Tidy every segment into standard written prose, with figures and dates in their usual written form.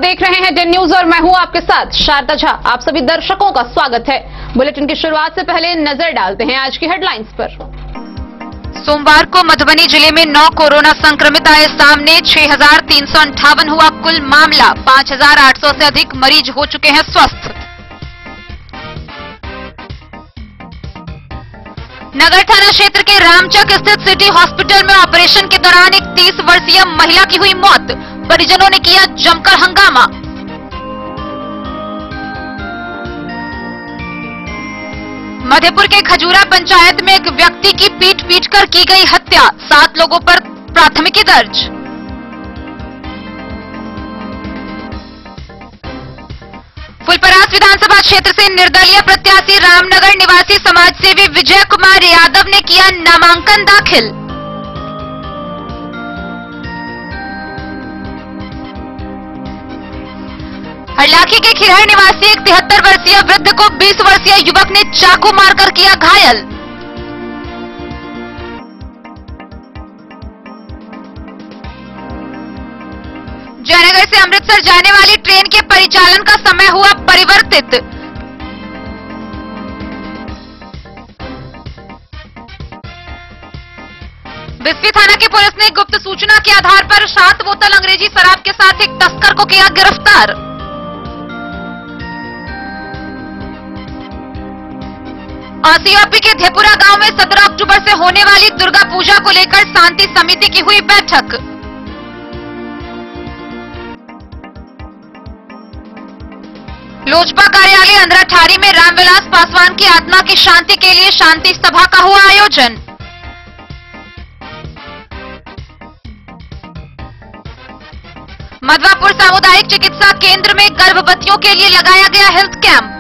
देख रहे हैं 10 न्यूज और मैं हूं आपके साथ शारदा झा। आप सभी दर्शकों का स्वागत है। बुलेटिन की शुरुआत से पहले नजर डालते हैं आज की हेडलाइंस पर। सोमवार को मधुबनी जिले में 9 कोरोना संक्रमित आए सामने। 6,358 हुआ कुल मामला। 5,800 से अधिक मरीज हो चुके हैं स्वस्थ। नगर थाना क्षेत्र के रामचक स्थित सिटी हॉस्पिटल में ऑपरेशन के दौरान एक 30 वर्षीय महिला की हुई मौत। परिजनों ने किया जमकर हंगामा। मधेपुर के खजूरा पंचायत में एक व्यक्ति की पीट पीटकर की गई हत्या। 7 लोगों पर प्राथमिकी दर्ज। फुलपरास विधानसभा क्षेत्र से निर्दलीय प्रत्याशी रामनगर निवासी समाजसेवी विजय कुमार यादव ने किया नामांकन दाखिल। हरलाखी के खिरहर निवासी एक 73 वर्षीय वृद्ध को 20 वर्षीय युवक ने चाकू मारकर किया घायल। जयनगर से अमृतसर जाने वाली ट्रेन के परिचालन का समय हुआ परिवर्तित। बिस्फी थाना की पुलिस ने गुप्त सूचना के आधार पर 7 बोतल अंग्रेजी शराब के साथ एक तस्कर को किया गिरफ्तार। सीओपी के धेपुरा गांव में 17 अक्टूबर से होने वाली दुर्गा पूजा को लेकर शांति समिति की हुई बैठक। लोजपा कार्यालय अंधराठारी में रामविलास पासवान की आत्मा की शांति के लिए शांति सभा का हुआ आयोजन। मधवापुर सामुदायिक चिकित्सा केंद्र में गर्भवतियों के लिए लगाया गया हेल्थ कैंप।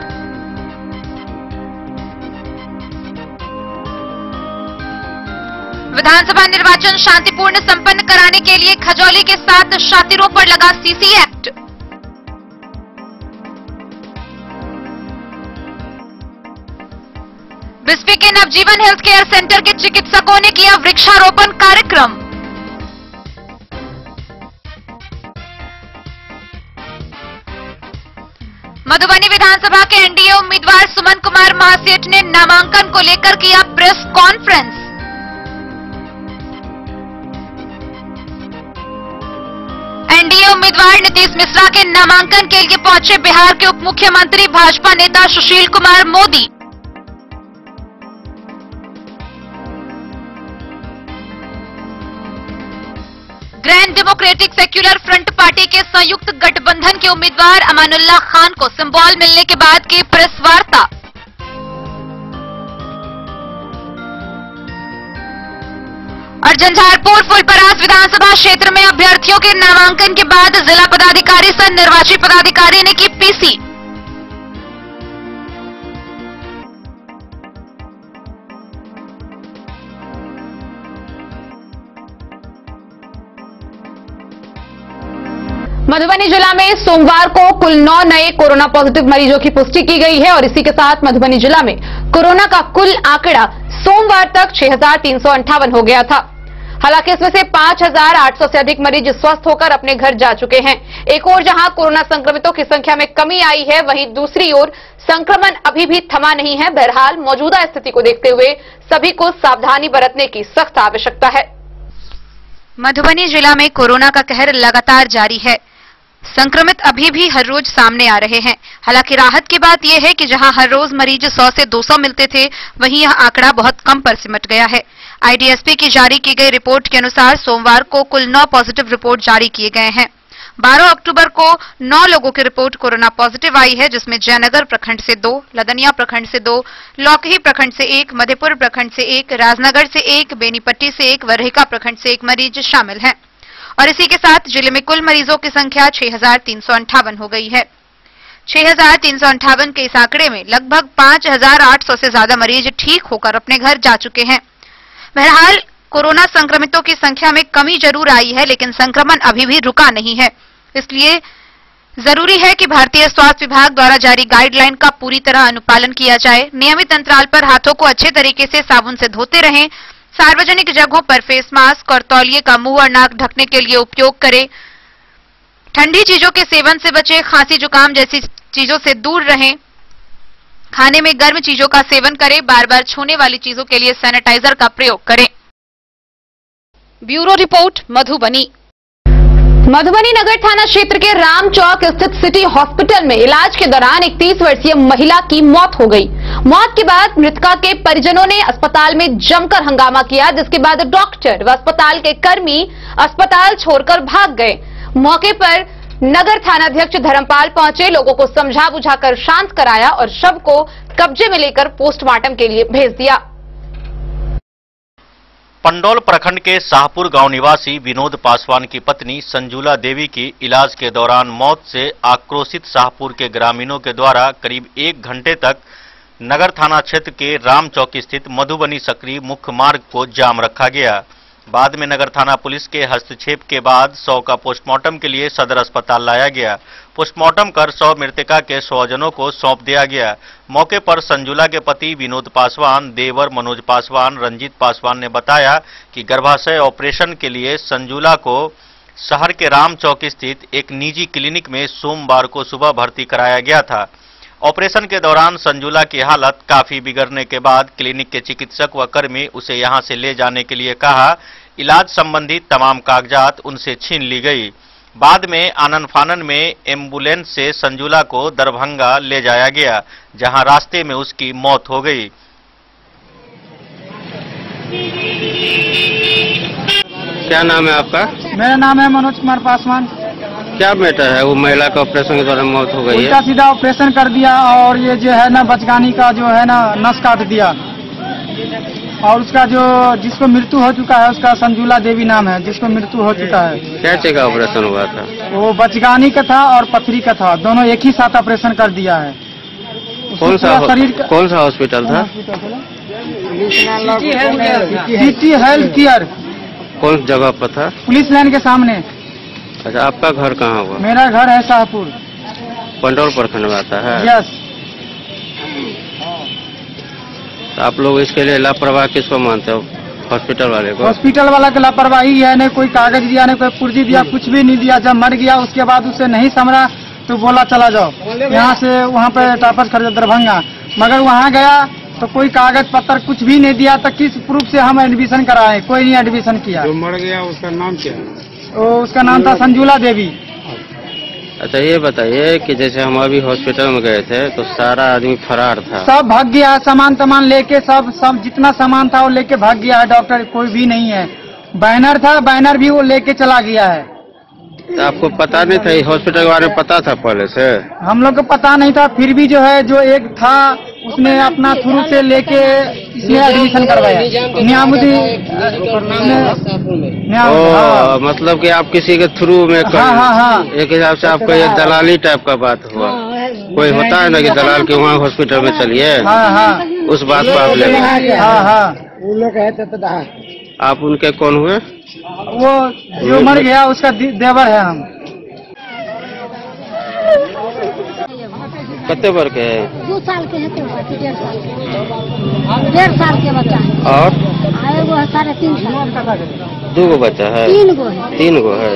विधानसभा निर्वाचन शांतिपूर्ण संपन्न कराने के लिए खजौली के 7 शातिरों पर लगा सीसी एक्ट। बिस्फी के नवजीवन हेल्थ केयर सेंटर के चिकित्सकों ने किया वृक्षारोपण कार्यक्रम। मधुबनी विधानसभा के एनडीए उम्मीदवार सुमन कुमार महासेठ ने नामांकन को लेकर किया प्रेस कॉन्फ्रेंस। एनडीए उम्मीदवार नीतीश मिश्रा के नामांकन के लिए पहुंचे बिहार के उप मुख्यमंत्री भाजपा नेता Sushil Kumar Modi. Grand democratic secular front party के संयुक्त गठबंधन के उम्मीदवार अमानुल्लाह खान को सिंबल मिलने के बाद की प्रेस वार्ता। और झंझारपुर फुलपरास विधानसभा क्षेत्र में अभ्यर्थियों के नामांकन के बाद जिला पदाधिकारी सह निर्वाची पदाधिकारी ने की पीसी। मधुबनी जिला में सोमवार को कुल 9 नए कोरोना पॉजिटिव मरीजों की पुष्टि की गई है और इसी के साथ मधुबनी जिला में कोरोना का कुल आंकड़ा सोमवार तक 6,358 हो गया था। हालांकि इसमें से 5,800 से अधिक मरीज स्वस्थ होकर अपने घर जा चुके हैं। एक ओर जहां कोरोना संक्रमितों की संख्या में कमी आई है, वहीं दूसरी ओर संक्रमण अभी भी थमा नहीं है। बहरहाल मौजूदा स्थिति को देखते हुए सभी को सावधानी बरतने की सख्त आवश्यकता है। मधुबनी जिला में कोरोना का कहर लगातार जारी है। संक्रमित अभी भी हर रोज सामने आ रहे हैं। हालांकि राहत की बात यह है कि जहां हर रोज मरीज 100 से 200 मिलते थे, वहीं यह आंकड़ा बहुत कम पर सिमट गया है। आईडीएसपी की जारी की गई रिपोर्ट के अनुसार सोमवार को कुल 9 पॉजिटिव रिपोर्ट जारी किए गए हैं। 12 अक्टूबर को 9 लोगों की रिपोर्ट कोरोना पॉजिटिव आई है, जिसमें जयनगर प्रखंड से 2, लदनिया प्रखंड से 2, लौकही प्रखंड से 1, मधेपुर प्रखंड से 1, राजनगर से 1, बेनीपट्टी से 1, वरहेका प्रखंड से 1 मरीज शामिल हैं। और इसी के साथ जिले में कुल मरीजों की संख्या 6,358 हो गई है। 6,358 के इस आंकड़े में लगभग 5,800 से ज्यादा मरीज ठीक होकर अपने घर जा चुके हैं। बहरहाल कोरोना संक्रमितों की संख्या में कमी जरूर आई है, लेकिन संक्रमण अभी भी रुका नहीं है। इसलिए जरूरी है कि भारतीय स्वास्थ्य विभाग द्वारा जारी गाइडलाइन का पूरी तरह अनुपालन किया जाए। नियमित अंतराल पर हाथों को अच्छे तरीके से साबुन से धोते रहें। सार्वजनिक जगहों पर फेस मास्क और तौलिए का मुंह और नाक ढकने के लिए उपयोग करें। ठंडी चीजों के सेवन से बचें, खांसी जुकाम जैसी चीजों से दूर रहें, खाने में गर्म चीजों का सेवन करें, बार बार छूने वाली चीजों के लिए सैनिटाइजर का प्रयोग करें। Bureau report, Madhubani. मधुबनी नगर थाना क्षेत्र के राम चौक स्थित सिटी हॉस्पिटल में इलाज के दौरान एक 30 वर्षीय महिला की मौत हो गई। मौत के बाद मृतका के परिजनों ने अस्पताल में जमकर हंगामा किया, जिसके बाद डॉक्टर व अस्पताल के कर्मी अस्पताल छोड़कर भाग गए। मौके पर नगर थानाध्यक्ष धर्मपाल पहुंचे, लोगों को समझा बुझाकर शांत कराया और शव को कब्जे में लेकर पोस्टमार्टम के लिए भेज दिया। पंडौल प्रखंड के शाहपुर गांव निवासी विनोद पासवान की पत्नी संजुला देवी की इलाज के दौरान मौत से आक्रोशित शाहपुर के ग्रामीणों के द्वारा करीब 1 घंटे तक नगर थाना क्षेत्र के राम चौक स्थित मधुबनी सकरी मुख्य मार्ग को जाम रखा गया। बाद में नगर थाना पुलिस के हस्तक्षेप के बाद शव का पोस्टमार्टम के लिए सदर अस्पताल लाया गया। पोस्टमार्टम कर शव मृतका के स्वजनों को सौंप दिया गया। मौके पर संजुला के पति विनोद पासवान, देवर मनोज पासवान, रंजीत पासवान ने बताया कि गर्भाशय ऑपरेशन के लिए संजुला को शहर के राम चौक स्थित एक निजी क्लिनिक में सोमवार को सुबह भर्ती कराया गया था। ऑपरेशन के दौरान संजुला की हालत काफी बिगड़ने के बाद क्लिनिक के चिकित्सक व कर्मी उसे यहां से ले जाने के लिए कहा। इलाज संबंधी तमाम कागजात उनसे छीन ली गई। बाद में आनन फानन में एम्बुलेंस से संजुला को दरभंगा ले जाया गया, जहां रास्ते में उसकी मौत हो गई। क्या नाम है आपका? मेरा नाम है मनोज कुमार पासवान। क्या मैटर है? वो महिला का ऑपरेशन के दौरान मौत हो गई है। उल्टा सीधा ऑपरेशन कर दिया और ये जो है ना बचकानी का जो है ना नस काट दिया, और उसका जो जिसको मृत्यु हो चुका है उसका संजुला देवी नाम है, जिसको मृत्यु हो चुका है। क्या चीज का ऑपरेशन हुआ था? वो बचकानी का था और पथरी का था, दोनों एक ही साथ ऑपरेशन कर दिया है। कौन सा हॉस्पिटल था? City health care. कौन जगह पर था? पुलिस लाइन के सामने। अच्छा, आपका घर कहाँ हुआ? मेरा घर है शाहपुर, पंडौल प्रखंड में आता है। यस। तो आप लोग इसके लिए लापरवाह किसको मानते हो? हॉस्पिटल वाले को? हॉस्पिटल वाला की लापरवाही है, न कोई कागज दिया, न कोई पुर्जी दिया, कुछ भी नहीं दिया। जब मर गया उसके बाद उसे नहीं समझा तो बोला चला जाओ यहाँ से, वहाँ पे टापस खरीद दरभंगा, मगर वहाँ गया तो कोई कागज पत्र कुछ भी नहीं दिया। तो किस प्रूफ से हम एडमिशन कराए? कोई नहीं एडमिशन किया। जो मर गया उसका नाम क्या है? उसका नाम था संजुला देवी। अच्छा, ये बताइए कि जैसे हम अभी हॉस्पिटल में गए थे तो सारा आदमी फरार था, सब भाग गया, सामान लेके सब जितना सामान था वो लेके भाग गया है। डॉक्टर कोई भी नहीं है। बैनर था, बैनर भी वो लेके चला गया है। तो आपको पता नहीं था? हॉस्पिटल के बारे में पता था पहले से? हम लोग को पता नहीं था, फिर भी जो है जो एक था उसने अपना थ्रू से लेके इसमें एडमिशन करवाया। मतलब कि आप किसी के थ्रू में हाँ। एक हिसाब से आपको एक दलाली टाइप का बात हुआ। कोई होता है ना कि दलाल के वहाँ हॉस्पिटल में चलिए, हाँ। उस बात को आप ले। हाँ। आप उनके कौन हुए? वो जो मर गया उसका देवर है हम। कितने वर्ष के है? 2 साल के है, 1.5 साल के, 1.5 साल के बच्चा है। और एगो है 3.5 साल। 2 गो बच्चा है? 3 गो है। 3 गो है।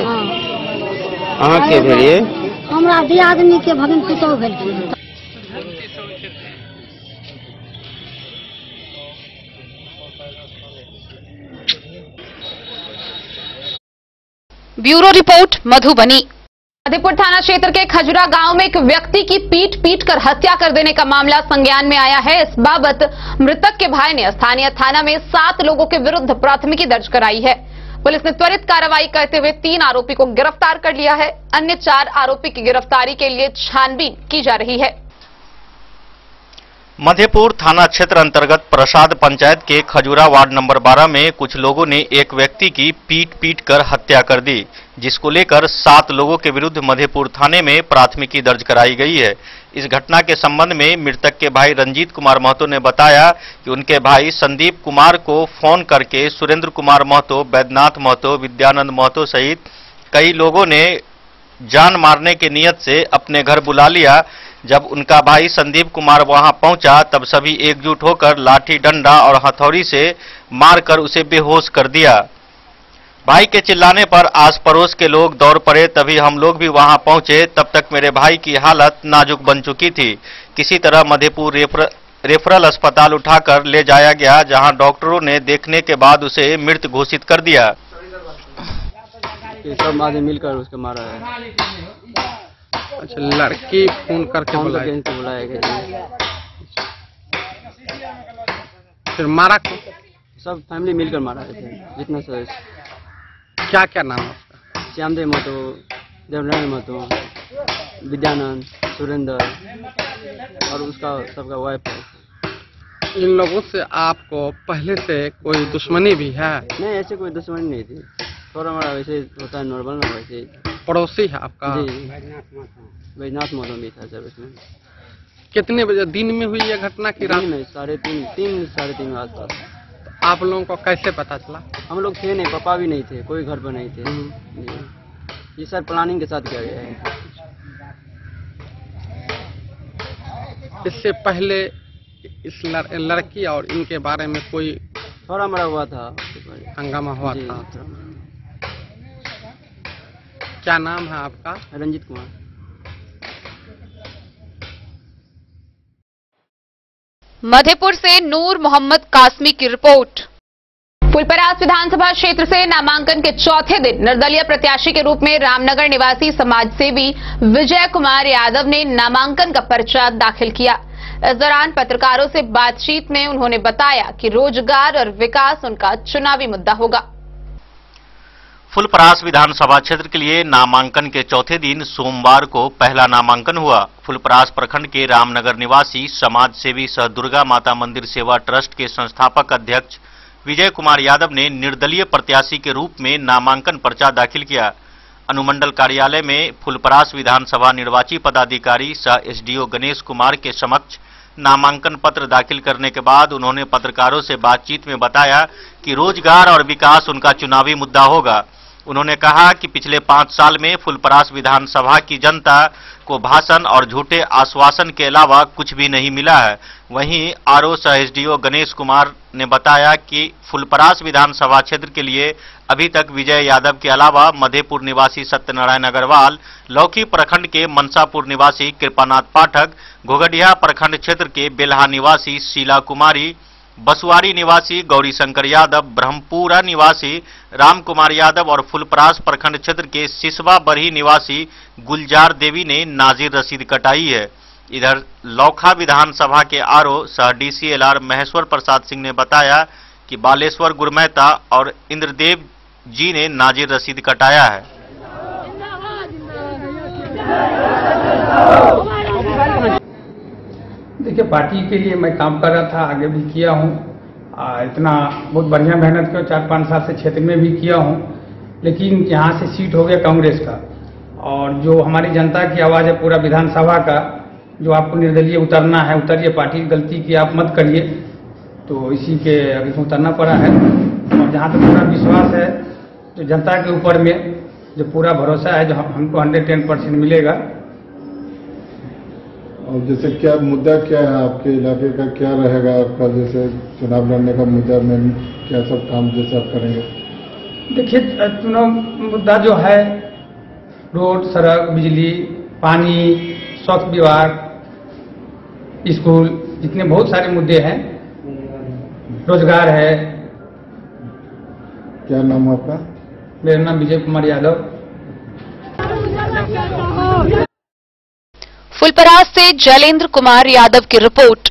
अहाँ के भेलिए? हमरा दियादनी के भगिन पुतौह भेल। Bureau report, Madhubani. मधेपुर थाना क्षेत्र के खजुरा गांव में एक व्यक्ति की पीट कर हत्या कर देने का मामला संज्ञान में आया है। इस बाबत मृतक के भाई ने स्थानीय थाना में 7 लोगों के विरुद्ध प्राथमिकी दर्ज कराई है। पुलिस ने त्वरित कार्रवाई करते हुए 3 आरोपी को गिरफ्तार कर लिया है। अन्य 4 आरोपी की गिरफ्तारी के लिए छानबीन की जा रही है। मधेपुर थाना क्षेत्र अंतर्गत प्रसाद पंचायत के खजूरा वार्ड नंबर 12 में कुछ लोगों ने एक व्यक्ति की पीट कर हत्या कर दी, जिसको लेकर 7 लोगों के विरुद्ध मधेपुर थाने में प्राथमिकी दर्ज कराई गई है। इस घटना के संबंध में मृतक के भाई रंजीत कुमार महतो ने बताया कि उनके भाई संदीप कुमार को फोन करके सुरेंद्र कुमार महतो, बैद्यनाथ महतो, विद्यानंद महतो सहित कई लोगों ने जान मारने की नियत से अपने घर बुला लिया। जब उनका भाई संदीप कुमार वहां पहुंचा तब सभी एकजुट होकर लाठी डंडा और हथौड़ी से मारकर उसे बेहोश कर दिया। भाई के चिल्लाने पर आस पड़ोस के लोग दौड़ पड़े, तभी हम लोग भी वहां पहुंचे। तब तक मेरे भाई की हालत नाजुक बन चुकी थी। किसी तरह मधेपुर रेफरल अस्पताल उठाकर ले जाया गया, जहां डॉक्टरों ने देखने के बाद उसे मृत घोषित कर दिया। सब आदमी मिलकर उसको मारा है। अच्छा, लड़की फोन करके बुलाया गया। फिर मारा को? सब फैमिली मिलकर मारा है, जितना सदस्य। क्या क्या नाम है उसका? श्यामदेव महतो, देवनारायण महतो, विद्यानंद, सुरेंद्र और उसका सबका वाइफ है। इन लोगों से आपको पहले से कोई दुश्मनी भी है? नहीं, ऐसे कोई दुश्मनी नहीं थी। थोड़ा हमारा वैसे होता है नॉर्मल ना, वैसे। पड़ोसी है आपका? जी, बैजनाथ महतो भी था सर इसमें। कितने बजे दिन में हुई यह घटना की रात में? 3:30 साढ़े 3 आसपास। आप लोगों को कैसे पता चला? हम लोग थे नहीं, पापा भी नहीं थे, कोई घर पर नहीं थे। ये सर प्लानिंग के साथ किया गया है। इससे पहले इस लड़की और इनके बारे में कोई थोड़ा मरा हुआ था, हंगामा हुआ था? क्या नाम है आपका? रंजीत कुमार। मधेपुर से नूर मोहम्मद कासमी की रिपोर्ट। फुलपरास विधानसभा क्षेत्र से नामांकन के चौथे दिन निर्दलीय प्रत्याशी के रूप में रामनगर निवासी समाजसेवी विजय कुमार यादव ने नामांकन का पर्चा दाखिल किया। इस दौरान पत्रकारों से बातचीत में उन्होंने बताया कि रोजगार और विकास उनका चुनावी मुद्दा होगा। फुलपरास विधानसभा क्षेत्र के लिए नामांकन के चौथे दिन सोमवार को पहला नामांकन हुआ। फुलपरास प्रखंड के रामनगर निवासी समाज सेवी सह दुर्गा माता मंदिर सेवा ट्रस्ट के संस्थापक अध्यक्ष विजय कुमार यादव ने निर्दलीय प्रत्याशी के रूप में नामांकन पर्चा दाखिल किया। अनुमंडल कार्यालय में फुलपरास विधानसभा निर्वाची पदाधिकारी सह एसडीओ गणेश कुमार के समक्ष नामांकन पत्र दाखिल करने के बाद उन्होंने पत्रकारों से बातचीत में बताया कि रोजगार और विकास उनका चुनावी मुद्दा होगा। उन्होंने कहा कि पिछले 5 साल में फुलपरास विधानसभा की जनता को भाषण और झूठे आश्वासन के अलावा कुछ भी नहीं मिला है। वहीं आरओ सह एसडीओ गणेश कुमार ने बताया कि फुलपरास विधानसभा क्षेत्र के लिए अभी तक विजय यादव के अलावा मधेपुर निवासी सत्यनारायण अग्रवाल, लौकी प्रखंड के मनसापुर निवासी कृपानाथ पाठक, घोघडिया प्रखंड क्षेत्र के बेल्हा निवासी शीला कुमारी, बसुआरी निवासी गौरीशंकर यादव, ब्रह्मपुरा निवासी राम कुमार यादव और फुलपरास प्रखंड क्षेत्र के सिसवा बरही निवासी गुलजार देवी ने नाजिर रसीद कटाई है। इधर लौखा विधानसभा के आरओ सह डीसीएलआर महेश्वर प्रसाद सिंह ने बताया कि बालेश्वर गुरमैता और इंद्रदेव जी ने नाजिर रसीद कटाया है। देखिए, पार्टी के लिए मैं काम कर रहा था, आगे भी किया हूँ। इतना बहुत बढ़िया मेहनत किया, 4-5 साल से क्षेत्र में भी किया हूँ। लेकिन यहाँ से सीट हो गया कांग्रेस का, और जो हमारी जनता की आवाज़ है पूरा विधानसभा का, जो आपको निर्दलीय उतरना है, उतरिए, पार्टी की गलती की आप मत करिए, तो इसी के अभी उतरना पड़ा है। और जहाँ तक पूरा विश्वास है जो जनता के ऊपर में, जो पूरा भरोसा है, जो हमको 110% मिलेगा। और जैसे क्या मुद्दा क्या है आपके इलाके का, क्या रहेगा आपका जैसे चुनाव लड़ने का मुद्दा में, क्या सब काम जैसे आप करेंगे? देखिए, चुनाव मुद्दा जो है रोड, सड़क, बिजली, पानी, स्वास्थ्य विभाग, स्कूल, जितने बहुत सारे मुद्दे हैं, रोजगार है। क्या नाम है आपका? मेरा नाम विजय कुमार यादव। फुलपरास से जलेंद्र कुमार यादव की रिपोर्ट।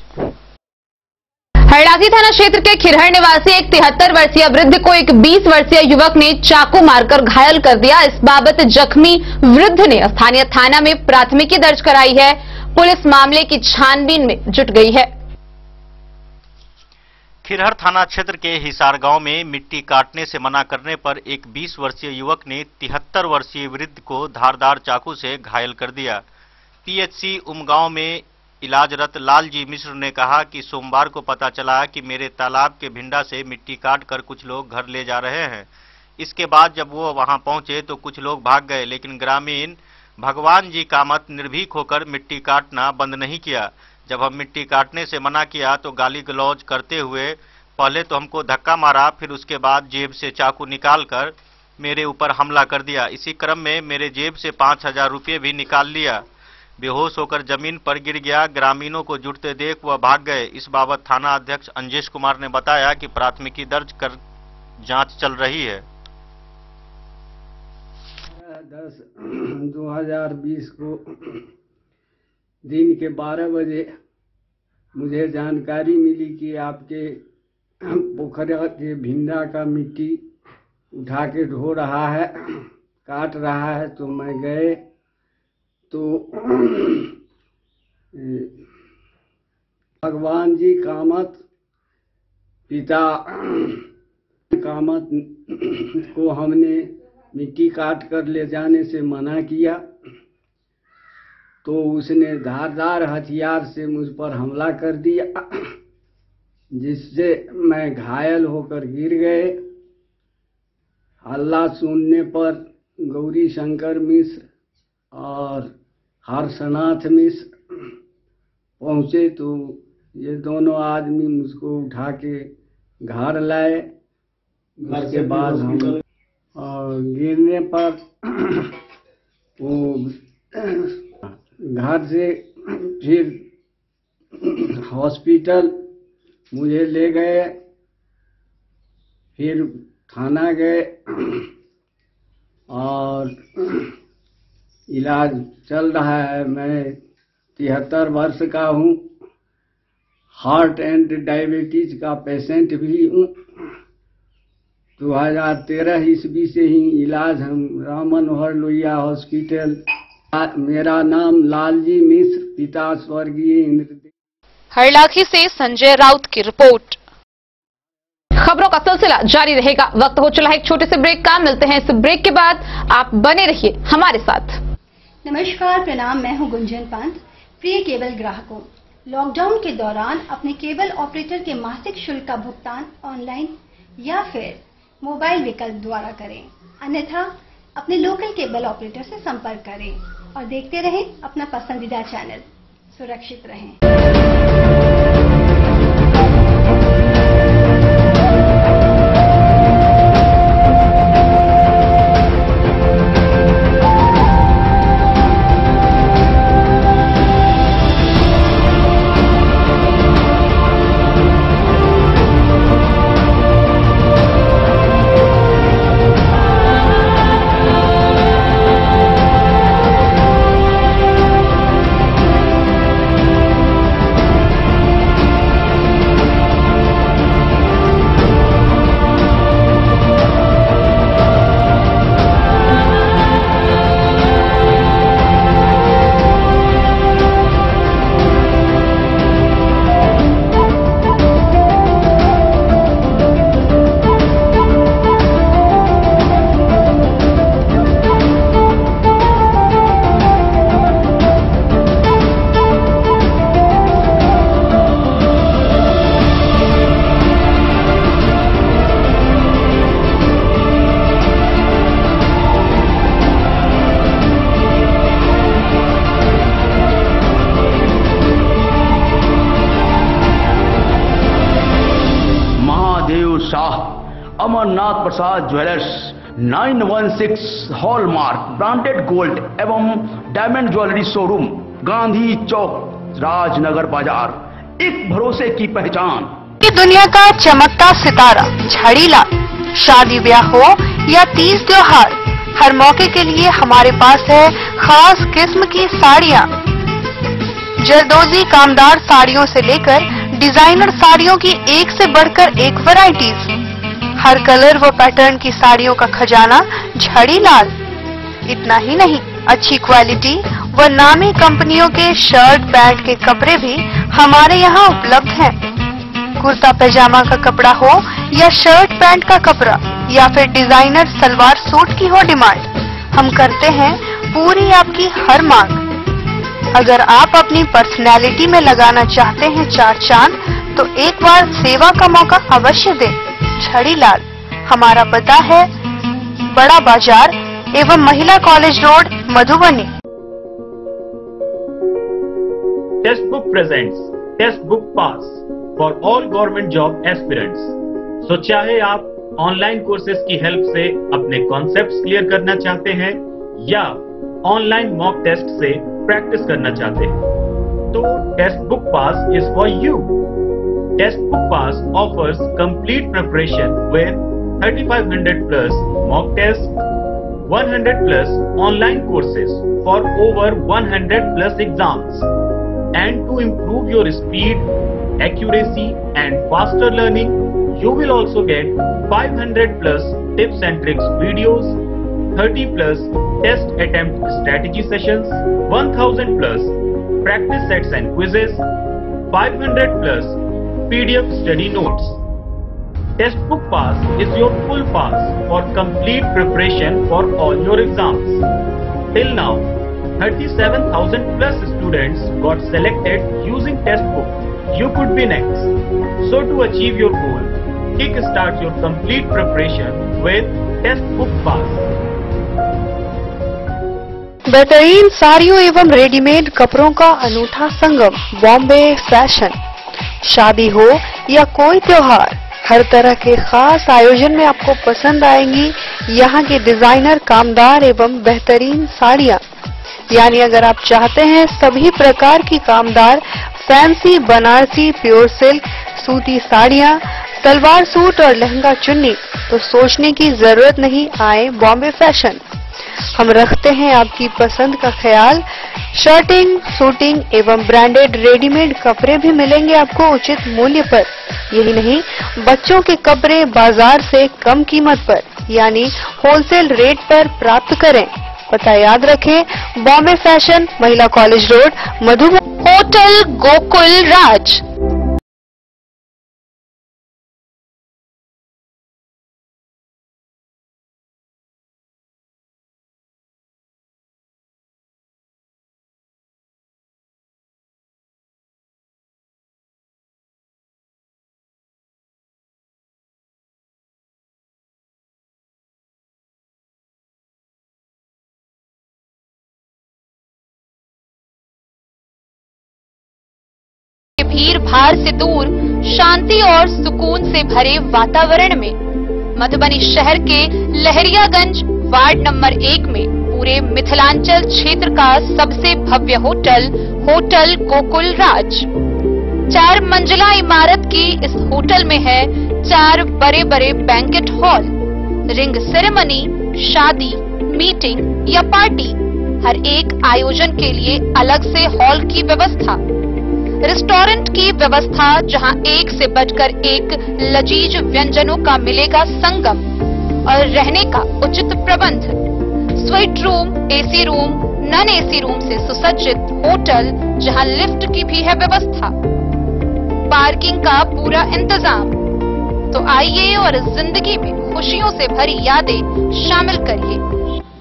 हरडासी थाना क्षेत्र के खिरहर निवासी एक 73 वर्षीय वृद्ध को एक 20 वर्षीय युवक ने चाकू मारकर घायल कर दिया। इस बाबत जख्मी वृद्ध ने स्थानीय थाना में प्राथमिकी दर्ज कराई है। पुलिस मामले की छानबीन में जुट गई है। खिरहर थाना क्षेत्र के हिसार गांव में मिट्टी काटने से मना करने पर एक 20 वर्षीय युवक ने 73 वर्षीय वृद्ध को धारदार चाकू से घायल कर दिया। पीएचसी उमगांव में इलाजरत लालजी मिश्र ने कहा कि सोमवार को पता चला कि मेरे तालाब के भिंडा से मिट्टी काटकर कुछ लोग घर ले जा रहे हैं। इसके बाद जब वो वहां पहुंचे तो कुछ लोग भाग गए, लेकिन ग्रामीण भगवान जी कामत निर्भीक होकर मिट्टी काटना बंद नहीं किया। जब हम मिट्टी काटने से मना किया तो गाली गलौज करते हुए पहले तो हमको धक्का मारा, फिर उसके बाद जेब से चाकू निकालकर मेरे ऊपर हमला कर दिया। इसी क्रम में मेरे जेब से 5,000 रुपये भी निकाल लिया। बेहोश होकर जमीन पर गिर गया। ग्रामीणों को जुटते देख वह भाग गए। इस बाबत थाना अध्यक्ष अंजेश कुमार ने बताया कि प्राथमिकी दर्ज कर जांच चल रही है। 10/2020 को दिन के 12 बजे मुझे जानकारी मिली कि आपके पोखरा के भिंडा का मिट्टी उठा के ढो रहा है, काट रहा है। तो मैं गए तो भगवान जी कामत पिता कामत को हमने मिट्टी काट कर ले जाने से मना किया, तो उसने धारदार हथियार से मुझ पर हमला कर दिया, जिससे मैं घायल होकर गिर गए। हल्ला सुनने पर गौरी शंकर मिश्र और हर्षनाथ मिश्र पहुँचे, तो ये दोनों आदमी मुझको उठा के घर लाए। उसके बाद हम गिरने पर वो घर से फिर हॉस्पिटल मुझे ले गए, फिर थाना गए और इलाज चल रहा है। मैं 73 वर्ष का हूँ, हार्ट एंड डायबिटीज का पेशेंट भी हूँ। 2013 ईस्वी से ही इलाज हम राम मनोहर लोहिया हॉस्पिटल। मेरा नाम लालजी मिश्र, पिता स्वर्गीय इंद्रदेव। हरलाखी से संजय राउत की रिपोर्ट। खबरों का सिलसिला जारी रहेगा। वक्त हो चला है एक छोटे से ब्रेक का। मिलते हैं इस ब्रेक के बाद। आप बने रहिए हमारे साथ। नमस्कार, प्रणाम। मैं हूं गुंजन पंत। प्रिय केबल ग्राहकों, लॉकडाउन के दौरान अपने केबल ऑपरेटर के मासिक शुल्क का भुगतान ऑनलाइन या फिर मोबाइल विकल्प द्वारा करें, अन्यथा अपने लोकल केबल ऑपरेटर से संपर्क करें और देखते रहें अपना पसंदीदा चैनल। सुरक्षित रहें। अमरनाथ प्रसाद ज्वेलर्स 916 हॉलमार्क ब्रांडेड गोल्ड एवं डायमंड ज्वेलरी शोरूम, गांधी चौक, राजनगर बाजार, एक भरोसे की पहचान। दुनिया का चमकता सितारा झाड़ीलाल। शादी ब्याह हो या तीज त्योहार, हर मौके के लिए हमारे पास है खास किस्म की साड़ियाँ। जरदोजी कामदार साड़ियों से लेकर डिजाइनर साड़ियों की एक से बढ़कर एक वैरायटीज। हर कलर व पैटर्न की साड़ियों का खजाना झाड़ीलाल। इतना ही नहीं, अच्छी क्वालिटी व नामी कंपनियों के शर्ट पैंट के कपड़े भी हमारे यहाँ उपलब्ध हैं। कुर्ता पैजामा का कपड़ा हो या शर्ट पैंट का कपड़ा या फिर डिजाइनर सलवार सूट की हो डिमांड, हम करते हैं पूरी आपकी हर मांग। अगर आप अपनी पर्सनैलिटी में लगाना चाहते हैं चार चांद, तो एक बार सेवा का मौका अवश्य दें। झाड़ीलाल। हमारा पता है बड़ा बाजार एवं महिला college road, Madhubani. Text book presents text book pass for all government job aspirants. So चाहे आप ऑनलाइन कोर्सेज की हेल्प से अपने कॉन्सेप्ट्स क्लियर करना चाहते हैं या ऑनलाइन मॉक टेस्ट से प्रैक्टिस करना चाहते हैं, तो Testbook pass is for you. Testbook pass offers complete preparation with 3500 plus mock tests, 100 plus online courses for over 100 plus exams. And to improve your speed, accuracy and faster learning, you will also get 500 plus tips and tricks videos, 30 plus test attempt strategy sessions, 1000 plus practice sets and quizzes, 500 plus PDF study notes. Textbook Pass is your full pass for complete preparation for all your exams. Till now, 37,000 plus students got selected using Textbook. You could be next. So to achieve your goal, kickstart your complete preparation with Textbook Pass. बेहतरीन साड़ियों एवं readymade कपड़ों का अनूठा संगम Bombay fashion. शादी हो या कोई त्योहार, हर तरह के खास आयोजन में आपको पसंद आएंगी यहाँ की डिजाइनर कामदार एवं बेहतरीन साड़ियाँ। यानी अगर आप चाहते हैं सभी प्रकार की कामदार फैंसी बनारसी प्योर सिल्क सूती साड़ियाँ, सलवार सूट और लहंगा चुन्नी, तो सोचने की जरूरत नहीं, आए बॉम्बे फैशन। हम रखते हैं आपकी पसंद का ख्याल। शर्टिंग, सूटिंग एवं ब्रांडेड रेडीमेड कपड़े भी मिलेंगे आपको उचित मूल्य पर। यही नहीं, बच्चों के कपड़े बाजार से कम कीमत पर यानी होलसेल रेट पर प्राप्त करें। पता याद रखें, बॉम्बे फैशन, महिला college road, Madhubani. Hotel Gokul Raj. भीड़ भाड़ से दूर शांति और सुकून से भरे वातावरण में मधुबनी शहर के लहरियागंज वार्ड नंबर 1 में पूरे मिथिलांचल क्षेत्र का सबसे भव्य होटल होटल गोकुल राज। 4 मंजिला इमारत की इस होटल में है 4 बड़े बड़े बैंकेट हॉल, रिंग सेरेमनी, शादी, मीटिंग या पार्टी, हर एक आयोजन के लिए अलग से हॉल की व्यवस्था, रेस्टोरेंट की व्यवस्था जहां एक से बढ़कर एक लजीज व्यंजनों का मिलेगा संगम, और रहने का उचित प्रबंध, suite room, AC room, non AC room से सुसज्जित होटल जहां लिफ्ट की भी है व्यवस्था, पार्किंग का पूरा इंतजाम। तो आइए और जिंदगी में खुशियों से भरी यादें शामिल करिए।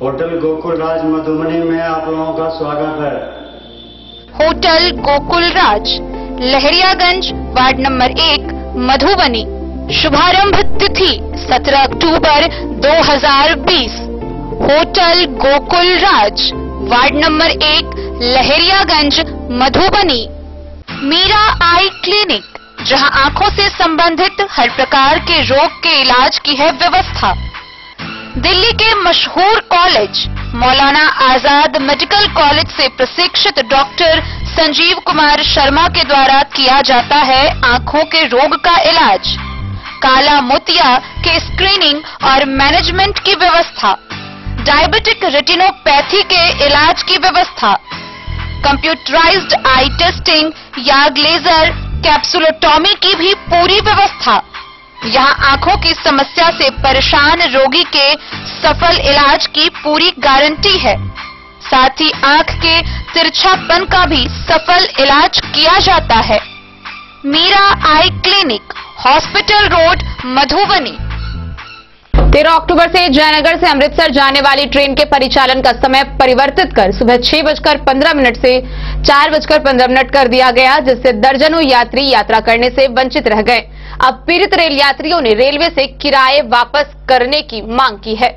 होटल गोकुल राज मधुबनी में आप लोगों का स्वागत है। Hotel Gokul Raj, Lahariaganj ward number 1, Madhubani. शुभारंभ तिथि 17 अक्टूबर 2020। Hotel Gokul Raj, ward number 1, Lahariaganj, Madhubani. Meera eye clinic, जहां आंखों से संबंधित हर प्रकार के रोग के इलाज की है व्यवस्था। दिल्ली के मशहूर college Maulana Azad medical college से प्रशिक्षित डॉक्टर संजीव कुमार शर्मा के द्वारा किया जाता है आंखों के रोग का इलाज, काला मोतिया के स्क्रीनिंग और मैनेजमेंट की व्यवस्था, डायबिटिक रेटिनोपैथी के इलाज की व्यवस्था, कंप्यूटराइज्ड आई टेस्टिंग या लेजर कैप्सुलोटॉमी की भी पूरी व्यवस्था। यहाँ आंखों की समस्या से परेशान रोगी के सफल इलाज की पूरी गारंटी है। साथ ही आंख के तिरछापन का भी सफल इलाज किया जाता है। Meera eye clinic, hospital road, Madhubani. 13 अक्टूबर से जयनगर से अमृतसर जाने वाली ट्रेन के परिचालन का समय परिवर्तित कर सुबह 6:15 से 4:15 कर दिया गया, जिससे दर्जनों यात्री यात्रा करने से वंचित रह गए। अब पीड़ित रेल यात्रियों ने रेलवे से किराए वापस करने की मांग की है।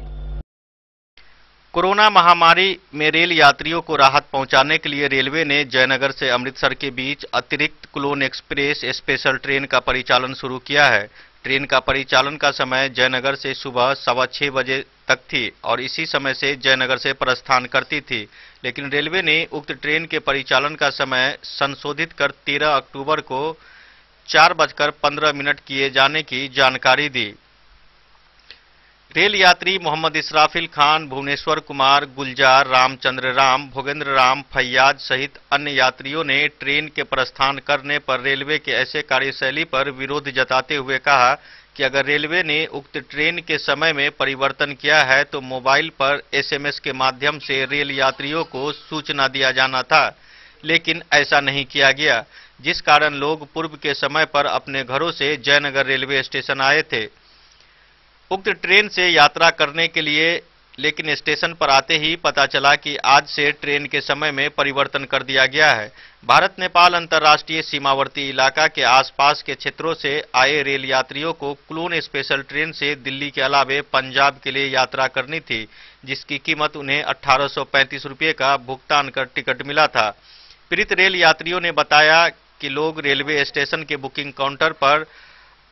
कोरोना महामारी में रेल यात्रियों को राहत पहुंचाने के लिए रेलवे ने जयनगर से अमृतसर के बीच अतिरिक्त क्लोन एक्सप्रेस स्पेशल ट्रेन का परिचालन शुरू किया है। ट्रेन का परिचालन का समय जयनगर से सुबह 6:15 बजे तक थी और इसी समय से जयनगर से प्रस्थान करती थी, लेकिन रेलवे ने उक्त ट्रेन के परिचालन का समय संशोधित कर 13 अक्टूबर को 4:15 किए जाने की जानकारी दी। रेल यात्री मोहम्मद इसराफिल खान, भुवनेश्वर कुमार, गुलजार, रामचंद्र राम, भोगेंद्र राम, फैयाज सहित अन्य यात्रियों ने ट्रेन के प्रस्थान करने पर रेलवे के ऐसे कार्यशैली पर विरोध जताते हुए कहा कि अगर रेलवे ने उक्त ट्रेन के समय में परिवर्तन किया है तो मोबाइल पर SMS के माध्यम से रेल यात्रियों को सूचना दिया जाना था, लेकिन ऐसा नहीं किया गया, जिस कारण लोग पूर्व के समय पर अपने घरों से जयनगर रेलवे स्टेशन आए थे उक्त ट्रेन से यात्रा करने के लिए, लेकिन स्टेशन पर आते ही पता चला कि आज से ट्रेन के समय में परिवर्तन कर दिया गया है। भारत नेपाल अंतर्राष्ट्रीय सीमावर्ती इलाका के आसपास के क्षेत्रों से आए रेल यात्रियों को क्लोन स्पेशल ट्रेन से दिल्ली के अलावे पंजाब के लिए यात्रा करनी थी, जिसकी कीमत उन्हें 1835 रुपये का भुगतान कर टिकट मिला था। पीड़ित रेल यात्रियों ने बताया कि लोग रेलवे स्टेशन के बुकिंग काउंटर पर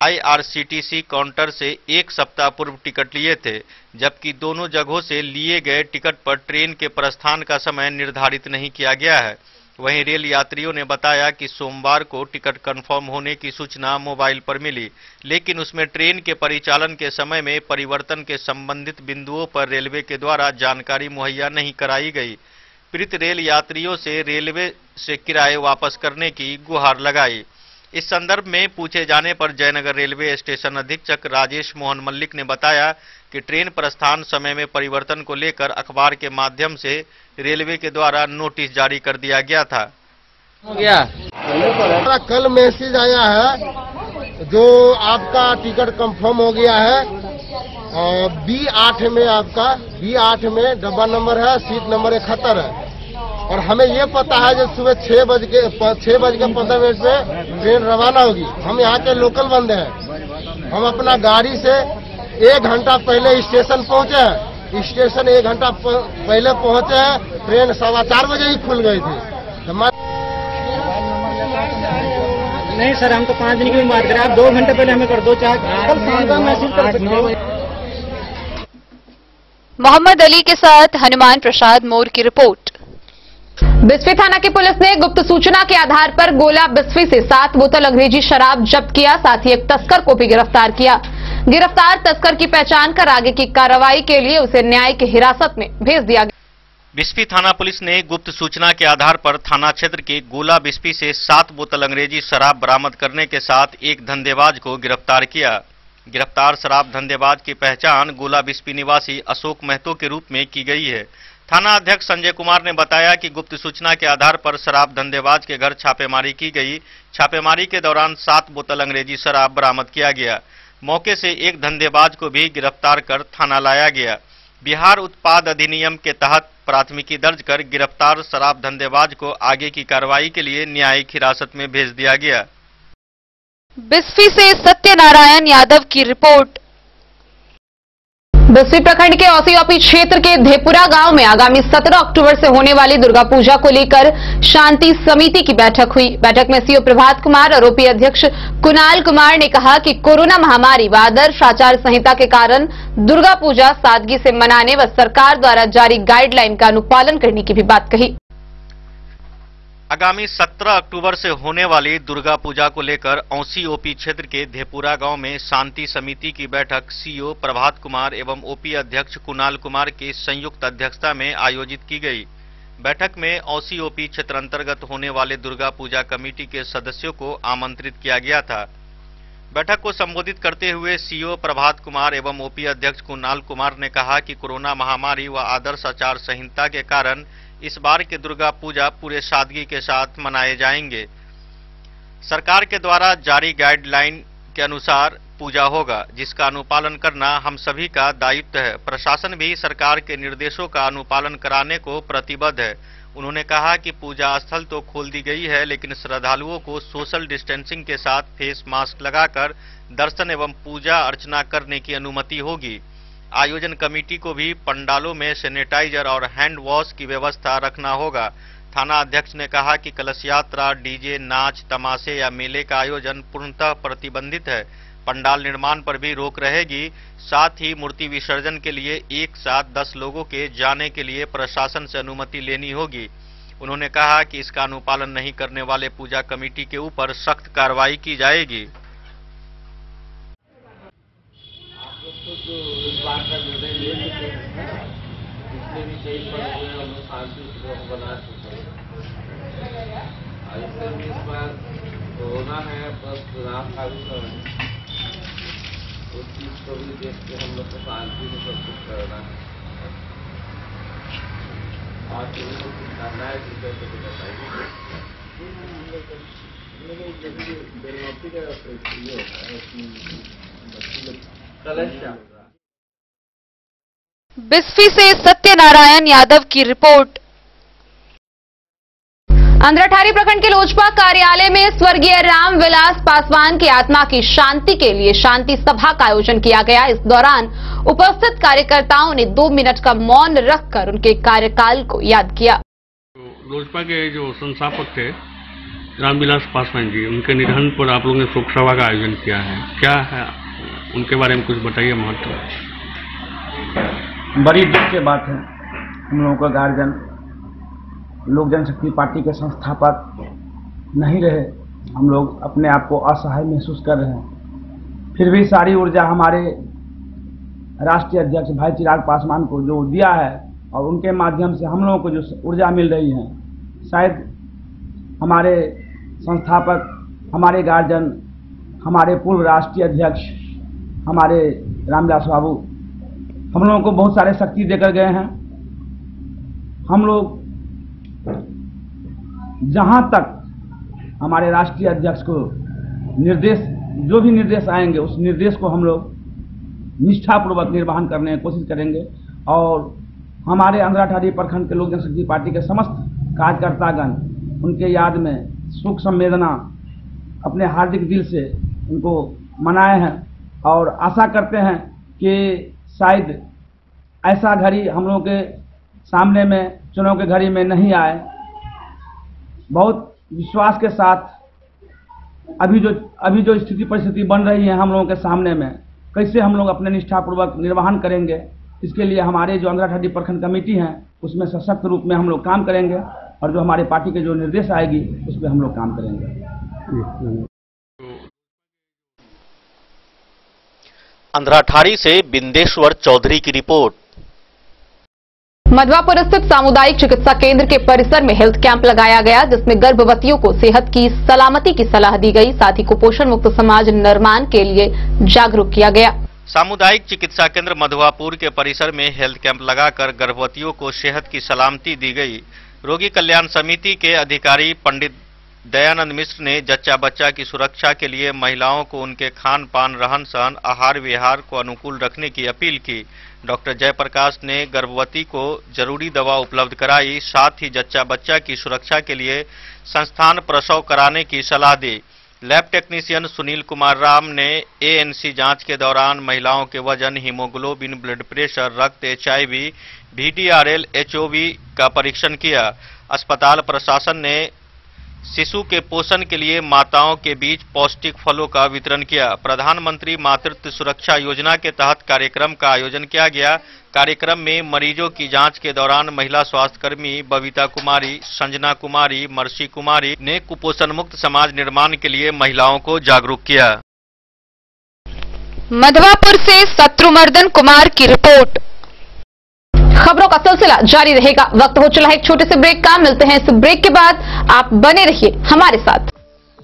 IRCTC काउंटर से एक सप्ताह पूर्व टिकट लिए थे, जबकि दोनों जगहों से लिए गए टिकट पर ट्रेन के प्रस्थान का समय निर्धारित नहीं किया गया है। वहीं रेल यात्रियों ने बताया कि सोमवार को टिकट कंफर्म होने की सूचना मोबाइल पर मिली, लेकिन उसमें ट्रेन के परिचालन के समय में परिवर्तन के संबंधित बिंदुओं पर रेलवे के द्वारा जानकारी मुहैया नहीं कराई गई। पीड़ित रेल यात्रियों से रेलवे से किराए वापस करने की गुहार लगाई। इस संदर्भ में पूछे जाने पर जयनगर रेलवे स्टेशन अधीक्षक राजेश मोहन मल्लिक ने बताया कि ट्रेन प्रस्थान समय में परिवर्तन को लेकर अखबार के माध्यम से रेलवे के द्वारा नोटिस जारी कर दिया गया था। हो गया कल मैसेज आया है जो आपका टिकट कंफर्म हो गया है B8 में, आपका B8 में डब्बा नंबर है, सीट नंबर 71 है और हमें ये पता है जो सुबह 6:15 पे ट्रेन रवाना होगी। हम यहाँ के लोकल बंदे हैं, हम अपना गाड़ी से 1 घंटा पहले स्टेशन पहुँचे हैं, स्टेशन 1 घंटा पहले पहुँचे हैं, ट्रेन 4:15 बजे ही खुल गई थी। नहीं सर, हम तो 5 दिन की भी बात करें, आप 2 घंटे पहले हमें कर दो, चाहे मैसेज कर सकते हो। मोहम्मद अली के साथ हनुमान प्रसाद मोर की रिपोर्ट। बिस्फी थाना की पुलिस ने गुप्त सूचना के आधार पर गोला बिस्फी से 7 बोतल अंग्रेजी शराब जब्त किया, साथ ही एक तस्कर को भी गिरफ्तार किया। गिरफ्तार तस्कर की पहचान कर आगे की कार्रवाई के लिए उसे न्यायिक हिरासत में भेज दिया गया। बिस्फी थाना पुलिस ने गुप्त सूचना के आधार पर थाना क्षेत्र के गोला बिस्फी से 7 बोतल अंग्रेजी शराब बरामद करने के साथ एक धंधेबाज को गिरफ्तार किया। गिरफ्तार शराब धंधेबाज की पहचान गोला बिस्फी निवासी अशोक महतो के रूप में की गई है। थाना अध्यक्ष संजय कुमार ने बताया कि गुप्त सूचना के आधार पर शराब धंधेबाज के घर छापेमारी की गई। छापेमारी के दौरान 7 बोतल अंग्रेजी शराब बरामद किया गया। मौके से एक धंधेबाज को भी गिरफ्तार कर थाना लाया गया। बिहार उत्पाद अधिनियम के तहत प्राथमिकी दर्ज कर गिरफ्तार शराब धंधेबाज को आगे की कार्रवाई के लिए न्यायिक हिरासत में भेज दिया गया। बिस्फी से सत्यनारायण यादव की रिपोर्ट। बिस्फी प्रखंड के औसी क्षेत्र के धेपुरा गांव में आगामी 17 अक्टूबर से होने वाली दुर्गा पूजा को लेकर शांति समिति की बैठक हुई। बैठक में सीओ प्रभात कुमार और ओपी अध्यक्ष कुणाल कुमार ने कहा कि कोरोना महामारी व आदर्श आचार संहिता के कारण दुर्गा पूजा सादगी से मनाने व सरकार द्वारा जारी गाइडलाइन का अनुपालन करने की भी बात कही। आगामी 17 अक्टूबर से होने वाली दुर्गा पूजा को लेकर औसी ओपी क्षेत्र के धेपुरा गांव में शांति समिति की बैठक सीओ प्रभात कुमार एवं ओपी अध्यक्ष कुणाल कुमार की संयुक्त अध्यक्षता में आयोजित की गई। बैठक में औसी ओपी क्षेत्र अंतर्गत होने वाले दुर्गा पूजा कमेटी के सदस्यों को आमंत्रित किया गया था। बैठक को संबोधित करते हुए सीओ प्रभात कुमार एवं ओपी अध्यक्ष कुणाल कुमार ने कहा कि कोरोना महामारी व आदर्श आचार संहिता के कारण इस बार के दुर्गा पूजा पूरे सादगी के साथ मनाए जाएंगे। सरकार के द्वारा जारी गाइडलाइन के अनुसार पूजा होगा, जिसका अनुपालन करना हम सभी का दायित्व है। प्रशासन भी सरकार के निर्देशों का अनुपालन कराने को प्रतिबद्ध है। उन्होंने कहा कि पूजा स्थल तो खोल दी गई है, लेकिन श्रद्धालुओं को सोशल डिस्टेंसिंग के साथ फेस मास्क लगाकर दर्शन एवं पूजा अर्चना करने की अनुमति होगी। आयोजन कमेटी को भी पंडालों में सैनिटाइजर और हैंड वॉश की व्यवस्था रखना होगा। थाना अध्यक्ष ने कहा कि कलश यात्रा, डीजे, नाच, तमाशे या मेले का आयोजन पूर्णतः प्रतिबंधित है। पंडाल निर्माण पर भी रोक रहेगी। साथ ही मूर्ति विसर्जन के लिए एक साथ 10 लोगों के जाने के लिए प्रशासन से अनुमति लेनी होगी। उन्होंने कहा कि इसका अनुपालन नहीं करने वाले पूजा कमेटी के ऊपर सख्त कार्रवाई की जाएगी। आप लोग तो जो इस बार का निर्णय ले चुके हैं, इसमें भी कई पर्व हुए, हम लोग शांतिपूर्वक बना चुके हैं। इससे भी इस बार कोरोना है प्लस चुनाव का भी समय, उस चीज को भी देख के हम लोग को शांति से सब कुछ करना है। और किसी को कुछ करना है तो बताइए। बिस्फी से सत्यनारायण यादव की रिपोर्ट। अंधराठारी प्रखंड के लोजपा कार्यालय में स्वर्गीय रामविलास पासवान की आत्मा की शांति के लिए शांति सभा का आयोजन किया गया। इस दौरान उपस्थित कार्यकर्ताओं ने 2 मिनट का मौन रखकर उनके कार्यकाल को याद किया। लोजपा के जो संस्थापक थे रामविलास पासवान जी, उनके निधन पर आप लोगों ने शोक सभा का आयोजन किया है, क्या है उनके बारे में कुछ बताइए। महत्व बड़ी दुख की बात है, हम लोगों का गार्जियन लोक जनशक्ति पार्टी के संस्थापक नहीं रहे। हम लोग अपने आप को असहाय महसूस कर रहे हैं। फिर भी सारी ऊर्जा हमारे राष्ट्रीय अध्यक्ष भाई चिराग पासवान को जो दिया है और उनके माध्यम से हम लोगों को जो ऊर्जा मिल रही है, शायद हमारे संस्थापक, हमारे गार्जियन, हमारे पूर्व राष्ट्रीय अध्यक्ष हमारे रामविलास बाबू हम लोगों को बहुत सारे शक्ति देकर गए हैं। हम लोग जहां तक हमारे राष्ट्रीय अध्यक्ष को निर्देश, जो भी निर्देश आएंगे उस निर्देश को हम लोग निष्ठापूर्वक निर्वहन करने की कोशिश करेंगे। और हमारे अंधराठारी प्रखंड के लोक जनशक्ति पार्टी के समस्त कार्यकर्तागण उनके याद में शोक संवेदना अपने हार्दिक दिल से उनको मनाए हैं और आशा करते हैं कि शायद ऐसा घड़ी हम लोगों के सामने में चुनाव के घड़ी में नहीं आए। बहुत विश्वास के साथ अभी जो स्थिति परिस्थिति बन रही है हम लोगों के सामने में, कैसे हम लोग अपने निष्ठापूर्वक निर्वहन करेंगे, इसके लिए हमारे जो अंधराठारी प्रखंड कमेटी है उसमें सशक्त रूप में हम लोग काम करेंगे और जो हमारे पार्टी के जो निर्देश आएगी उस पर हम लोग काम करेंगे। अंधराठारी से बिंदेश्वर चौधरी की रिपोर्ट। मधवापुर स्थित सामुदायिक चिकित्सा केंद्र के परिसर में हेल्थ कैंप लगाया गया, जिसमें गर्भवतियों को सेहत की सलामती की सलाह दी गई। साथ ही कुपोषण मुक्त समाज निर्माण के लिए जागरूक किया गया। सामुदायिक चिकित्सा केंद्र मधवापुर के परिसर में हेल्थ कैंप लगाकर गर्भवतियों को सेहत की सलामती दी गई। रोगी कल्याण समिति के अधिकारी पंडित दयानंद मिश्र ने जच्चा बच्चा की सुरक्षा के लिए महिलाओं को उनके खान पान, रहन सहन, आहार विहार को अनुकूल रखने की अपील की। डॉक्टर जयप्रकाश ने गर्भवती को जरूरी दवा उपलब्ध कराई। साथ ही जच्चा बच्चा की सुरक्षा के लिए संस्थान प्रसव कराने की सलाह दी। लैब टेक्नीशियन सुनील कुमार राम ने एएनसी जांच के दौरान महिलाओं के वजन, हीमोग्लोबिन, ब्लड प्रेशर, रक्त, HIV, VDRL, HOV का परीक्षण किया। अस्पताल प्रशासन ने शिशु के पोषण के लिए माताओं के बीच पौष्टिक फलों का वितरण किया। प्रधानमंत्री मातृत्व सुरक्षा योजना के तहत कार्यक्रम का आयोजन किया गया। कार्यक्रम में मरीजों की जांच के दौरान महिला स्वास्थ्य कर्मी बबीता कुमारी, संजना कुमारी, मर्सी कुमारी ने कुपोषण मुक्त समाज निर्माण के लिए महिलाओं को जागरूक किया। मधवापुर से शत्रुमर्दन कुमार की रिपोर्ट। खबरों का सिलसिला जारी रहेगा। वक्त हो चला है एक छोटे से ब्रेक का। मिलते हैं इस ब्रेक के बाद, आप बने रहिए हमारे साथ।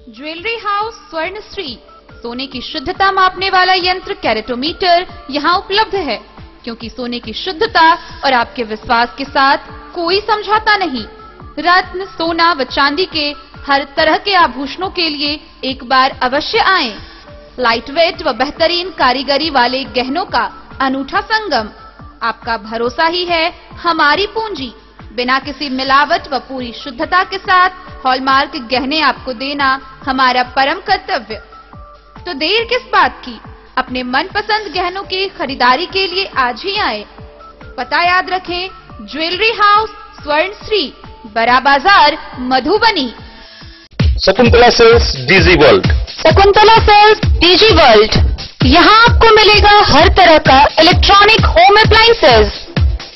ज्वेलरी हाउस स्वर्णश्री, सोने की शुद्धता मापने वाला यंत्र कैरेटोमीटर यहाँ उपलब्ध है, क्योंकि सोने की शुद्धता और आपके विश्वास के साथ कोई समझौता नहीं। रत्न, सोना व चांदी के हर तरह के आभूषणों के लिए एक बार अवश्य आएं। लाइट वेट व बेहतरीन कारीगरी वाले गहनों का अनूठा संगम। आपका भरोसा ही है हमारी पूंजी। बिना किसी मिलावट व पूरी शुद्धता के साथ हॉलमार्क गहने आपको देना हमारा परम कर्तव्य। तो देर किस बात की, अपने मनपसंद गहनों की खरीदारी के लिए आज ही आए। पता याद रखें, jewellery house Swarnashri, Bada Bazar, Madhubani. Shakuntala sales, DG world. Shakuntala sales, DG world. यहाँ आपको मिलेगा हर तरह का इलेक्ट्रॉनिक होम अप्लायंसेज।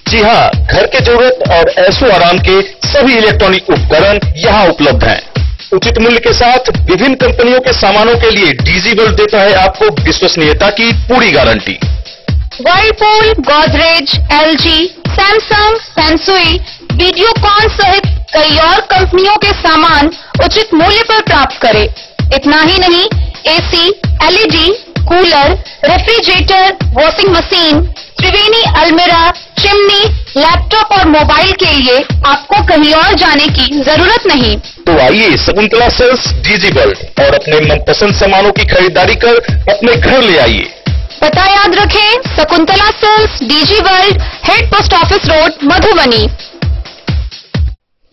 जी हाँ, घर के जरूरत और ऐशो आराम के सभी इलेक्ट्रॉनिक उपकरण यहाँ उपलब्ध हैं। उचित मूल्य के साथ विभिन्न कंपनियों के सामानों के लिए डीजी वर्ल्ड देता है आपको विश्वसनीयता की पूरी guarantee. Whirlpool, Godrej, LG, Samsung, Sansui, Videocon सहित कई और कंपनियों के सामान उचित मूल्य पर प्राप्त करें। इतना ही नहीं, AC, LED, cooler, refrigerator, washing machine, Triveni अलमीरा, चिमनी, लैपटॉप और मोबाइल के लिए आपको कहीं और जाने की जरूरत नहीं। तो आइए शकुंतला सेल्स डीजी वर्ल्ड और अपने मनपसंद सामानों की खरीदारी कर अपने घर ले आइए। पता याद रखें, Shakuntala sales DG world, head post office road, Madhubani.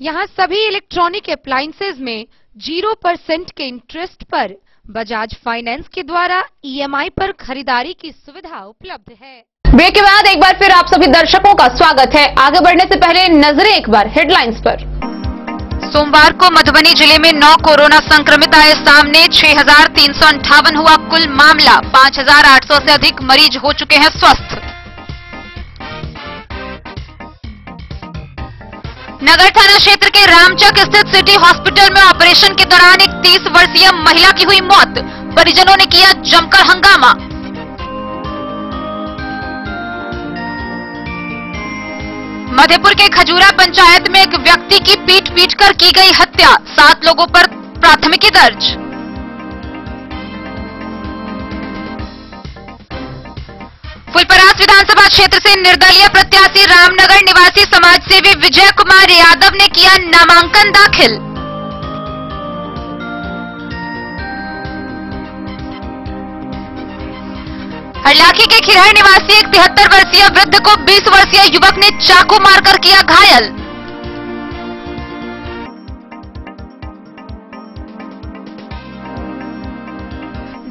यहाँ सभी इलेक्ट्रॉनिक अप्लायंसेज में 0% के इंटरेस्ट पर बजाज फाइनेंस के द्वारा ईएमआई पर खरीदारी की सुविधा उपलब्ध है। ब्रेक के बाद एक बार फिर आप सभी दर्शकों का स्वागत है। आगे बढ़ने से पहले नजरें एक बार हेडलाइंस पर। सोमवार को मधुबनी जिले में 9 कोरोना संक्रमित आए सामने। 6,358 हुआ कुल मामला। 5,800 से अधिक मरीज हो चुके हैं स्वस्थ। नगर थाना क्षेत्र के रामचक स्थित सिटी हॉस्पिटल में ऑपरेशन के दौरान एक 30 वर्षीय महिला की हुई मौत। परिजनों ने किया जमकर हंगामा। मधेपुर के खजूरा पंचायत में एक व्यक्ति की पीट कर की गई हत्या। 7 लोगों पर प्राथमिकी दर्ज। फुलपरास विधानसभा क्षेत्र से निर्दलीय प्रत्याशी रामनगर निवासी समाजसेवी विजय कुमार यादव ने किया नामांकन दाखिल। हरलाखी के खिरहर निवासी एक 73 वर्षीय वृद्ध को 20 वर्षीय युवक ने चाकू मारकर किया घायल।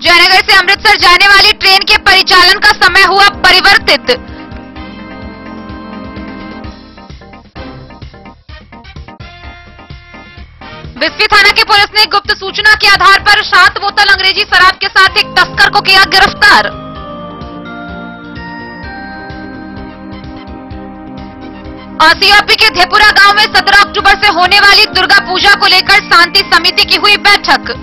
जयनगर से अमृतसर जाने वाली ट्रेन के परिचालन का समय हुआ परिवर्तित। बिस्फी थाना की पुलिस ने गुप्त सूचना के आधार पर 7 बोतल अंग्रेजी शराब के साथ एक तस्कर को किया गिरफ्तार। आसियापी के धेपुरा गांव में 17 अक्टूबर से होने वाली दुर्गा पूजा को लेकर शांति समिति की हुई बैठक।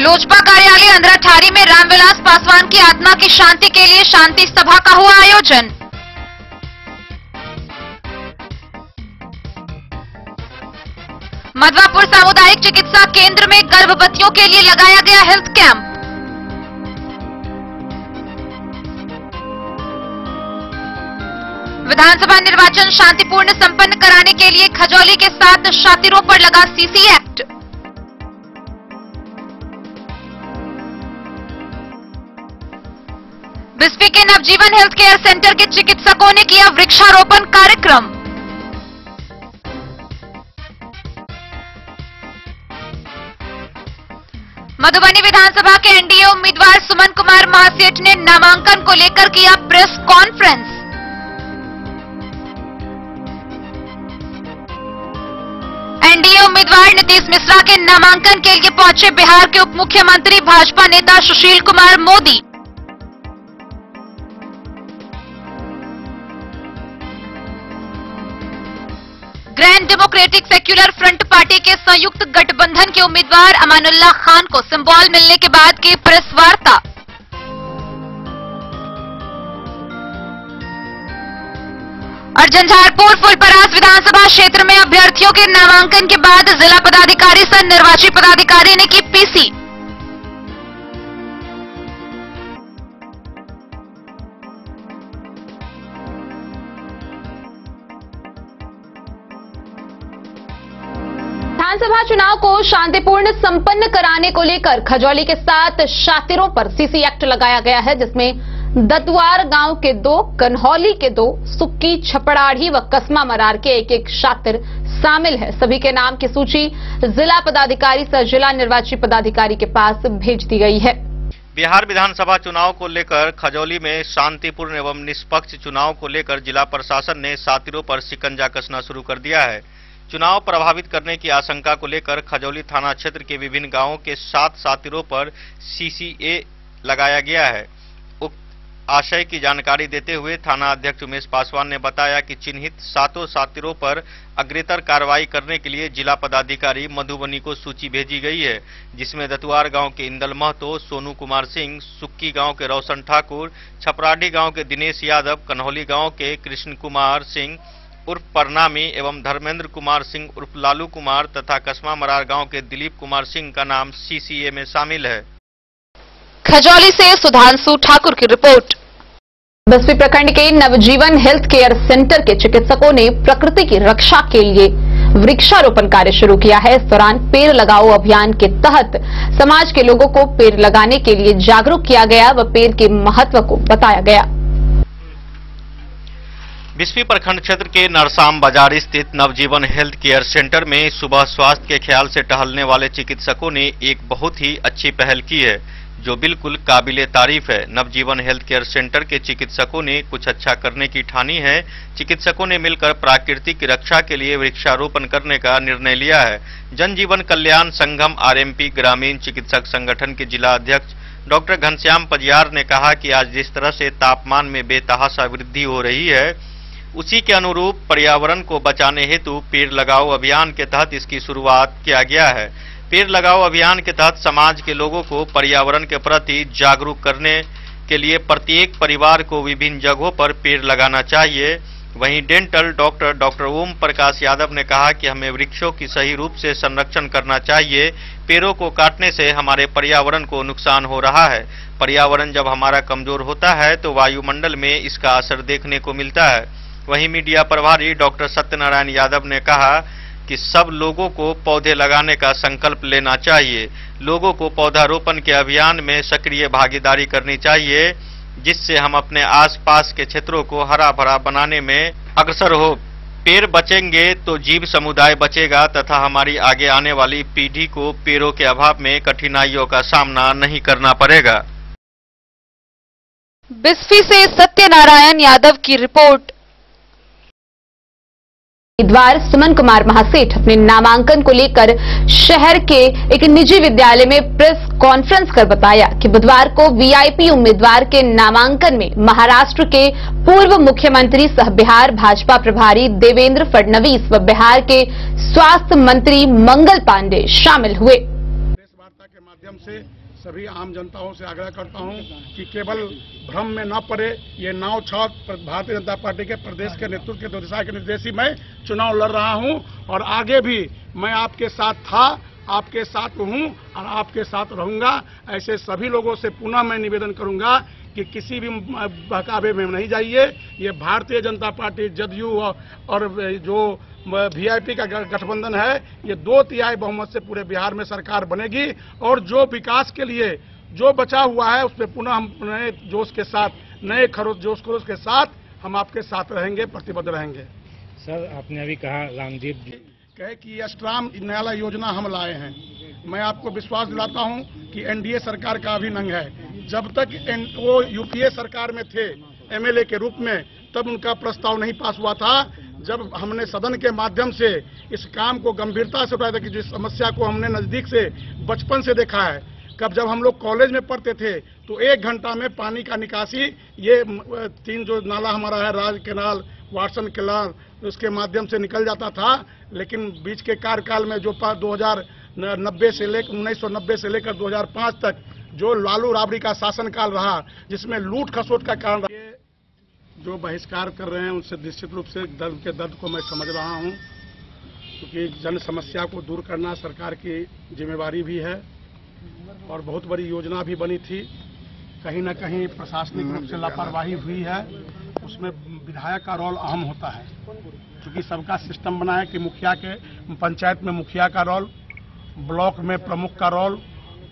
लोजपा कार्यालय अंधराठारी में रामविलास पासवान की आत्मा की शांति के लिए शांति सभा का हुआ आयोजन। मधवापुर सामुदायिक चिकित्सा केंद्र में गर्भवतियों के लिए लगाया गया हेल्थ कैंप। विधानसभा निर्वाचन शांतिपूर्ण संपन्न कराने के लिए खजौली के 7 शातिरों पर लगा सीसी एक्ट। बिस्फी के नवजीवन हेल्थ केयर सेंटर के चिकित्सकों ने किया वृक्षारोपण कार्यक्रम। मधुबनी विधानसभा के एनडीए उम्मीदवार सुमन कुमार महासेठ ने नामांकन को लेकर किया प्रेस कॉन्फ्रेंस। एनडीए उम्मीदवार नीतीश मिश्रा के नामांकन के लिए पहुंचे बिहार के उप मुख्यमंत्री भाजपा नेता Sushil Kumar Modi. Grand democratic secular front party के संयुक्त गठबंधन के उम्मीदवार अमानुल्लाह खान को सिंबल मिलने के बाद की प्रेस वार्ता। और झंझारपुर फुलपरास विधानसभा क्षेत्र में अभ्यर्थियों के नामांकन के बाद जिला पदाधिकारी सह निर्वाची पदाधिकारी ने की पीसी। विधानसभा चुनाव को शांतिपूर्ण संपन्न कराने को लेकर खजौली के 7 शातिरों पर सीसी एक्ट लगाया गया है, जिसमें दतवार गांव के 2, कन्हौली के 2, सुक्की, छपड़ाढ़ी व कसमा मरार के एक शातिर शामिल है। सभी के नाम की सूची जिला पदाधिकारी सह जिला निर्वाची पदाधिकारी के पास भेज दी गई है। बिहार विधानसभा चुनाव को लेकर खजौली में शांतिपूर्ण एवं निष्पक्ष चुनाव को लेकर जिला प्रशासन ने शातिरों पर शिकंजा कसना शुरू कर दिया है। चुनाव प्रभावित करने की आशंका को लेकर खजौली थाना क्षेत्र के विभिन्न गांवों के 7 सातिरों पर सीसीए लगाया गया है। उक्त आशय की जानकारी देते हुए थाना अध्यक्ष उमेश पासवान ने बताया कि चिन्हित 7 सातिरों पर अग्रेतर कार्रवाई करने के लिए जिला पदाधिकारी मधुबनी को सूची भेजी गई है, जिसमें दतुआर गांव के इंदल महतो, सोनू कुमार सिंह, सुक्की गांव के रोशन ठाकुर, छपराडी गांव के दिनेश यादव, कन्हौली गांव के कृष्ण कुमार सिंह उर्फ परनामी एवं धर्मेंद्र कुमार सिंह उर्फ लालू कुमार तथा कसमा मरार गांव के दिलीप कुमार सिंह का नाम सीसीए में शामिल है। खजौली से सुधांशु ठाकुर की रिपोर्ट। बस्ती प्रखंड के नवजीवन हेल्थ केयर सेंटर के चिकित्सकों ने प्रकृति की रक्षा के लिए वृक्षारोपण कार्य शुरू किया है। इस दौरान पेड़ लगाओ अभियान के तहत समाज के लोगों को पेड़ लगाने के लिए जागरूक किया गया व पेड़ के महत्व को बताया गया। बिस्फी प्रखंड क्षेत्र के नरसाम बाजार स्थित नवजीवन हेल्थ केयर सेंटर में सुबह स्वास्थ्य के ख्याल से टहलने वाले चिकित्सकों ने एक बहुत ही अच्छी पहल की है, जो बिल्कुल काबिले तारीफ है। नवजीवन हेल्थ केयर सेंटर के चिकित्सकों ने कुछ अच्छा करने की ठानी है। चिकित्सकों ने मिलकर प्रकृति की रक्षा के लिए वृक्षारोपण करने का निर्णय लिया है। जनजीवन कल्याण संगम आरएमपी ग्रामीण चिकित्सक संगठन के जिला अध्यक्ष डॉक्टर घनश्याम पजियार ने कहा कि आज जिस तरह से तापमान में बेतहाशा वृद्धि हो रही है, उसी के अनुरूप पर्यावरण को बचाने हेतु पेड़ लगाओ अभियान के तहत इसकी शुरुआत किया गया है। पेड़ लगाओ अभियान के तहत समाज के लोगों को पर्यावरण के प्रति जागरूक करने के लिए प्रत्येक परिवार को विभिन्न जगहों पर पेड़ लगाना चाहिए। वहीं डेंटल डॉक्टर ओम प्रकाश यादव ने कहा कि हमें वृक्षों की सही रूप से संरक्षण करना चाहिए। पेड़ों को काटने से हमारे पर्यावरण को नुकसान हो रहा है। पर्यावरण जब हमारा कमजोर होता है तो वायुमंडल में इसका असर देखने को मिलता है। वहीं मीडिया प्रभारी डॉक्टर सत्यनारायण यादव ने कहा कि सब लोगों को पौधे लगाने का संकल्प लेना चाहिए। लोगों को पौधारोपण के अभियान में सक्रिय भागीदारी करनी चाहिए, जिससे हम अपने आसपास के क्षेत्रों को हरा भरा बनाने में अग्रसर हो। पेड़ बचेंगे तो जीव समुदाय बचेगा तथा हमारी आगे आने वाली पीढ़ी को पेड़ों के अभाव में कठिनाइयों का सामना नहीं करना पड़ेगा। बिस्फी से सत्यनारायण यादव की रिपोर्ट। उम्मीदवार सुमन कुमार महासेठ अपने नामांकन को लेकर शहर के एक निजी विद्यालय में प्रेस कॉन्फ्रेंस कर बताया कि बुधवार को वीआईपी उम्मीदवार के नामांकन में महाराष्ट्र के पूर्व मुख्यमंत्री सह बिहार भाजपा प्रभारी देवेंद्र फडणवीस व बिहार के स्वास्थ्य मंत्री मंगल पांडे शामिल हुए। प्रेस वार्ता के माध्यम से सभी आम जनताओं से आग्रह करता हूं कि केवल भ्रम में न पड़े। ये नाव छाप भारतीय जनता पार्टी के प्रदेश के नेतृत्व के दिशा के निर्देश ही मैं चुनाव लड़ रहा हूं और आगे भी मैं आपके साथ था, आपके साथ हूं और आपके साथ रहूंगा। ऐसे सभी लोगों से पुनः मैं निवेदन करूंगा कि किसी भी बहकावे में नहीं जाइए। ये भारतीय जनता पार्टी जदयू और जो वीआईपी का गठबंधन है, ये 2/3 बहुमत से पूरे बिहार में सरकार बनेगी और जो विकास के लिए जो बचा हुआ है उसमें पुनः हम नए जोश के साथ, नए जोश खरोश के साथ हम आपके साथ रहेंगे, प्रतिबद्ध रहेंगे। सर, आपने अभी कहा रामजीत जी कहे कि अष्टराम न्यायालय योजना हम लाए हैं। मैं आपको विश्वास दिलाता हूं कि एनडीए सरकार का अभिनंग है। जब तक वो यूपीए सरकार में थे एमएलए के रूप में, तब उनका प्रस्ताव नहीं पास हुआ था। जब हमने सदन के माध्यम से इस काम को गंभीरता से उठाया था कि जिस समस्या को हमने नजदीक से बचपन से देखा है, जब हम लोग कॉलेज में पढ़ते थे तो 1 घंटा में पानी का निकासी, ये 3 जो नाला हमारा है, राज केनाल, वाटसन केनाल, उसके माध्यम से निकल जाता था। लेकिन बीच के कार्यकाल में जो 1990 से लेकर 2005 तक जो लालू राबड़ी का शासनकाल रहा, जिसमें लूट खसोट का कारण रहा, जो बहिष्कार कर रहे हैं उनसे निश्चित रूप से दर्द को मैं समझ रहा हूं, क्योंकि जन समस्या को दूर करना सरकार की जिम्मेवारी भी है और बहुत बड़ी योजना भी बनी थी। कहीं ना कहीं प्रशासनिक रूप से लापरवाही हुई है, उसमें विधायक का रोल अहम होता है, क्योंकि सबका सिस्टम बना है कि मुखिया के पंचायत में मुखिया का रोल, ब्लॉक में प्रमुख का रोल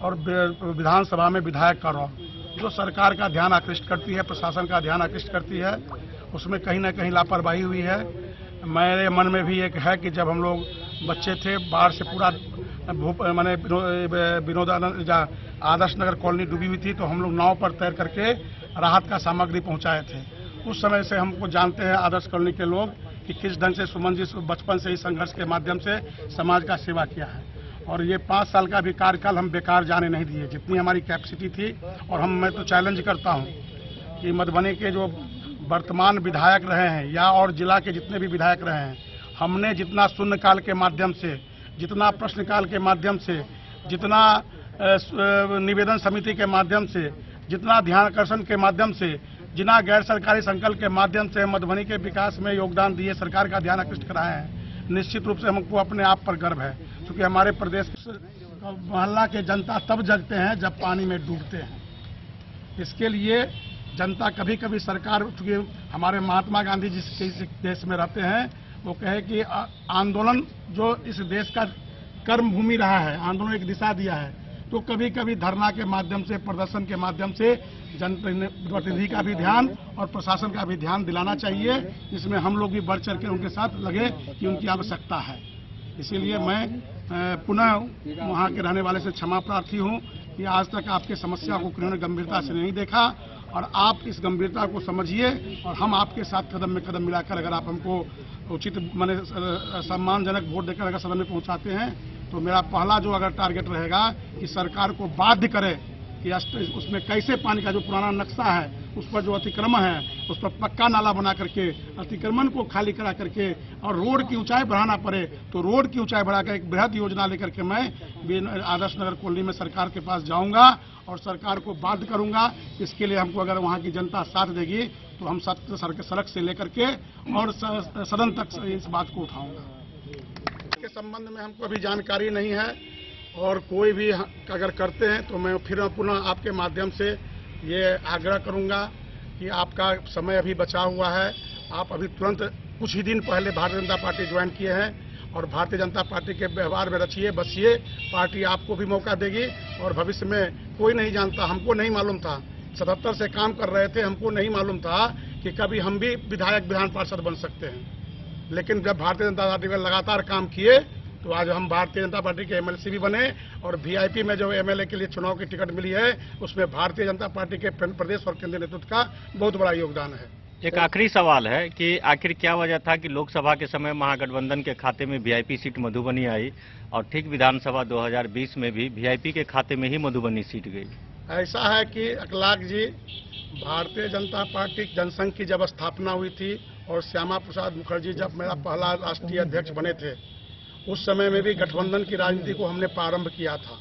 और विधानसभा में विधायक का रोल, जो सरकार का ध्यान आकृष्ट करती है, प्रशासन का ध्यान आकृष्ट करती है, उसमें कहीं ना कहीं लापरवाही हुई है। मेरे मन में भी एक है कि जब हम लोग बच्चे थे, बाढ़ से पूरा माने विनोदानंद आदर्श नगर कॉलोनी डूबी हुई थी, तो हम लोग नाव पर तैर करके राहत का सामग्री पहुंचाए थे। उस समय से हमको जानते हैं आदर्श कॉलोनी के लोग कि किस ढंग से सुमन जी बचपन से ही संघर्ष के माध्यम से समाज का सेवा किया है। और ये 5 साल का भी कार्यकाल हम बेकार जाने नहीं दिए, जितनी हमारी कैपेसिटी थी। और मैं तो चैलेंज करता हूँ कि मधुबनी के जो वर्तमान विधायक रहे हैं या और जिला के जितने भी विधायक रहे हैं, हमने जितना शून्यकाल के माध्यम से, जितना प्रश्नकाल के माध्यम से, जितना निवेदन समिति के माध्यम से, जितना ध्यान आकर्षण के माध्यम से, जितना गैर सरकारी संकल्प के माध्यम से मधुबनी के विकास में योगदान दिए, सरकार का ध्यान आकृष्ट कराए हैं, निश्चित रूप से हमको अपने आप पर गर्व है। क्योंकि हमारे प्रदेश मोहल्ला के जनता तब जगते हैं जब पानी में डूबते हैं। इसके लिए जनता कभी कभी सरकार, क्योंकि हमारे महात्मा गांधी जिस देश में रहते हैं, वो कहे कि आंदोलन जो इस देश का कर्म भूमि रहा है, आंदोलन एक दिशा दिया है, तो कभी कभी धरना के माध्यम से, प्रदर्शन के माध्यम से जनप्रतिनिधि का भी ध्यान और प्रशासन का भी ध्यान दिलाना चाहिए। इसमें हम लोग भी बढ़ चढ़ के उनके साथ लगे कि उनकी आवश्यकता है। इसीलिए मैं पुनः वहाँ के रहने वाले से क्षमा प्रार्थी हूँ कि आज तक आपके समस्या को किन्होंने गंभीरता से नहीं देखा, और आप इस गंभीरता को समझिए और हम आपके साथ कदम में कदम मिलाकर अगर आप हमको उचित माने सम्मानजनक वोट देकर अगर सदन में पहुंचाते हैं, तो मेरा पहला जो अगर टारगेट रहेगा कि सरकार को बाध्य करे कि उसमें कैसे पानी का जो पुराना नक्शा है, उस पर जो अतिक्रमण है, उस पर पक्का नाला बना करके अतिक्रमण को खाली करा करके और रोड की ऊंचाई बढ़ाना पड़े तो रोड की ऊंचाई बढ़ाकर एक बृहद योजना लेकर के मैं आदर्श नगर कॉलोनी में सरकार के पास जाऊंगा और सरकार को बाध्य करूंगा। इसके लिए हमको अगर वहां की जनता साथ देगी तो हम सड़क से लेकर के और सदन तक इस बात को उठाऊंगा। इसके संबंध में हमको अभी जानकारी नहीं है, और कोई भी अगर करते हैं तो मैं फिर पुनः आपके माध्यम से ये आग्रह करूंगा कि आपका समय अभी बचा हुआ है। आप अभी तुरंत कुछ ही दिन पहले भारतीय जनता पार्टी ज्वाइन किए हैं और भारतीय जनता पार्टी के व्यवहार में रचिए बसिए। पार्टी आपको भी मौका देगी और भविष्य में कोई नहीं जानता, हमको नहीं मालूम था, 77 से काम कर रहे थे, हमको नहीं मालूम था कि कभी हम भी विधायक विधान पार्षद बन सकते हैं। लेकिन जब भारतीय जनता पार्टी में लगातार काम किए तो आज हम भारतीय जनता पार्टी के एमएलसी भी बने, और वीआईपी में जो एमएलए के लिए चुनाव की टिकट मिली है उसमें भारतीय जनता पार्टी के प्रदेश और केंद्रीय नेतृत्व का बहुत बड़ा योगदान है। एक आखिरी सवाल है कि आखिर क्या वजह था कि लोकसभा के समय महागठबंधन के खाते में वीआईपी सीट मधुबनी आई और ठीक विधानसभा 2020 में भी वीआईपी के खाते में ही मधुबनी सीट गई? ऐसा है कि अखलाक जी, भारतीय जनता पार्टी जनसंघ की जब स्थापना हुई थी और श्यामा प्रसाद मुखर्जी जब मेरा पहला राष्ट्रीय अध्यक्ष बने थे, उस समय में भी गठबंधन की राजनीति को हमने प्रारंभ किया था।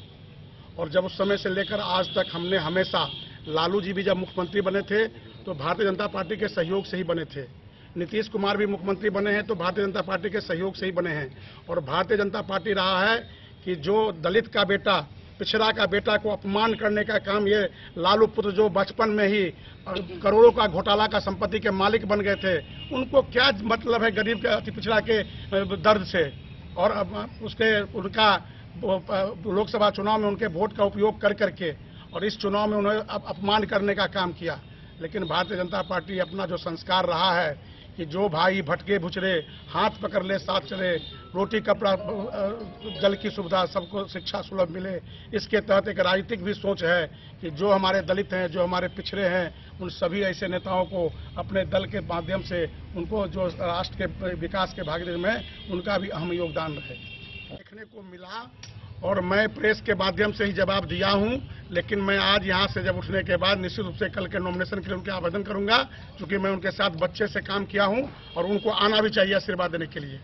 और जब उस समय से लेकर आज तक हमने हमेशा, लालू जी भी जब मुख्यमंत्री बने थे तो भारतीय जनता पार्टी के सहयोग से ही बने थे, नीतीश कुमार भी मुख्यमंत्री बने हैं तो भारतीय जनता पार्टी के सहयोग से ही बने हैं। और भारतीय जनता पार्टी रहा है कि जो दलित का बेटा, पिछड़ा का बेटा को अपमान करने का काम ये लालू पुत्र जो बचपन में ही करोड़ों का घोटाला का संपत्ति के मालिक बन गए थे, उनको क्या मतलब है गरीब के अति पिछड़ा के दर्द से। और अब उनका लोकसभा चुनाव में उनके वोट का उपयोग कर करके और इस चुनाव में उन्होंने अपमान करने का काम किया। लेकिन भारतीय जनता पार्टी अपना जो संस्कार रहा है कि जो भाई भटके भुचरे हाथ पकड़ ले साथ चले, रोटी कपड़ा जल की सुविधा सबको शिक्षा सुलभ मिले, इसके तहत एक राजनीतिक भी सोच है कि जो हमारे दलित हैं, जो हमारे पिछड़े हैं, उन सभी ऐसे नेताओं को अपने दल के माध्यम से उनको जो राष्ट्र के विकास के भागीदारी में उनका भी अहम योगदान रहे देखने को मिला। और मैं प्रेस के माध्यम से ही जवाब दिया हूं, लेकिन मैं आज यहां से जब उठने के बाद निश्चित रूप से कल के नॉमिनेशन के लिए उनके आवेदन करूंगा, क्योंकि मैं उनके साथ बच्चे से काम किया हूं और उनको आना भी चाहिए आशीर्वाद देने के लिए।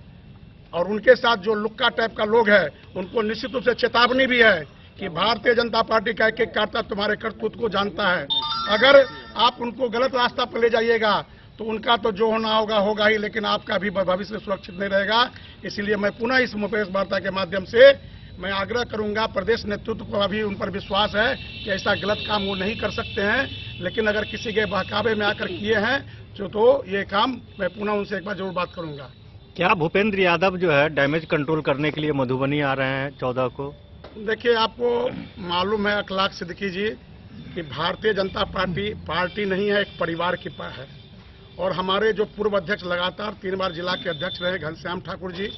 और उनके साथ जो लुक्का टाइप का लोग है उनको निश्चित रूप से चेतावनी भी है कि भारतीय जनता पार्टी का एक कार्यकर्ता तुम्हारे करतूत को जानता है। अगर आप उनको गलत रास्ता पर ले जाइएगा तो उनका तो जो होना होगा होगा ही, लेकिन आपका भी भविष्य सुरक्षित नहीं रहेगा। इसलिए मैं पुनः इस प्रेस वार्ता के माध्यम से मैं आग्रह करूंगा, प्रदेश नेतृत्व को अभी उन पर विश्वास है कि ऐसा गलत काम वो नहीं कर सकते हैं, लेकिन अगर किसी के बहकावे में आकर किए हैं तो ये काम मैं पुनः उनसे एक बार जरूर बात करूंगा। क्या भूपेंद्र यादव जो है डैमेज कंट्रोल करने के लिए मधुबनी आ रहे हैं 14 को? देखिए, आपको मालूम है अखलाक सिद्दीकी जी कि भारतीय जनता पार्टी नहीं है, एक परिवार की है। और हमारे जो पूर्व अध्यक्ष लगातार 3 बार जिला के अध्यक्ष रहे घनश्याम ठाकुर जी,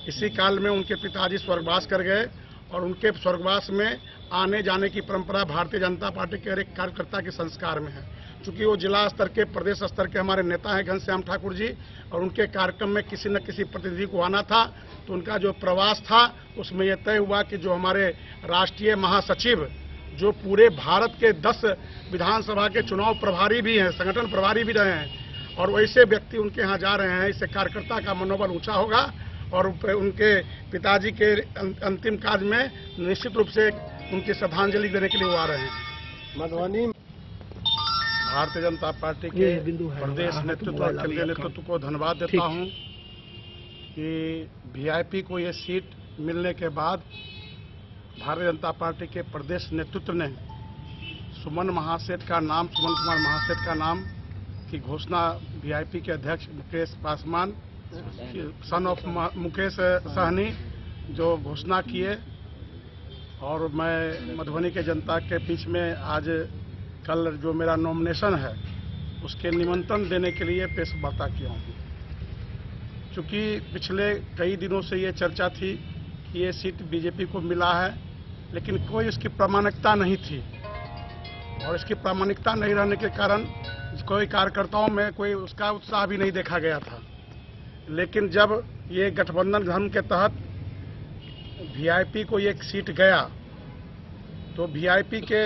इसी काल में उनके पिताजी स्वर्गवास कर गए और उनके स्वर्गवास में आने जाने की परंपरा भारतीय जनता पार्टी के हर एक कार्यकर्ता के संस्कार में है। चूंकि वो जिला स्तर के, प्रदेश स्तर के हमारे नेता हैं घनश्याम ठाकुर जी, और उनके कार्यक्रम में किसी न किसी प्रतिनिधि को आना था, तो उनका जो प्रवास था उसमें यह तय हुआ कि जो हमारे राष्ट्रीय महासचिव, जो पूरे भारत के 10 विधानसभा के चुनाव प्रभारी भी हैं, संगठन प्रभारी भी रहे हैं, और वैसे व्यक्ति उनके यहाँ जा रहे हैं। इससे कार्यकर्ता का मनोबल ऊंचा होगा और उनके पिताजी के अंतिम कार्य में निश्चित रूप से उनकी श्रद्धांजलि देने के लिए वो आ रहे हैं। मधुबनी भारतीय जनता पार्टी के प्रदेश नेतृत्व और केंद्रीय नेतृत्व को धन्यवाद देता हूं कि वीआईपी को ये सीट मिलने के बाद भारतीय जनता पार्टी के प्रदेश नेतृत्व ने सुमन महासेठ का नाम, सुमन कुमार महासेठ का नाम की घोषणा वीआईपी के अध्यक्ष मुकेश पासवान, सन ऑफ मुकेश सहनी, जो घोषणा किए, और मैं मधुबनी के जनता के बीच में आज कल जो मेरा नॉमिनेशन है उसके निमंत्रण देने के लिए पेश वार्ता किया हूँ। चूँकि पिछले कई दिनों से ये चर्चा थी कि ये सीट बीजेपी को मिला है, लेकिन कोई इसकी प्रामाणिकता नहीं थी, और इसकी प्रामाणिकता नहीं रहने के कारण कोई कार्यकर्ताओं में कोई उसका उत्साह भी नहीं देखा गया था। लेकिन जब ये गठबंधन धर्म के तहत वीआईपी को एक सीट गया, तो वीआईपी के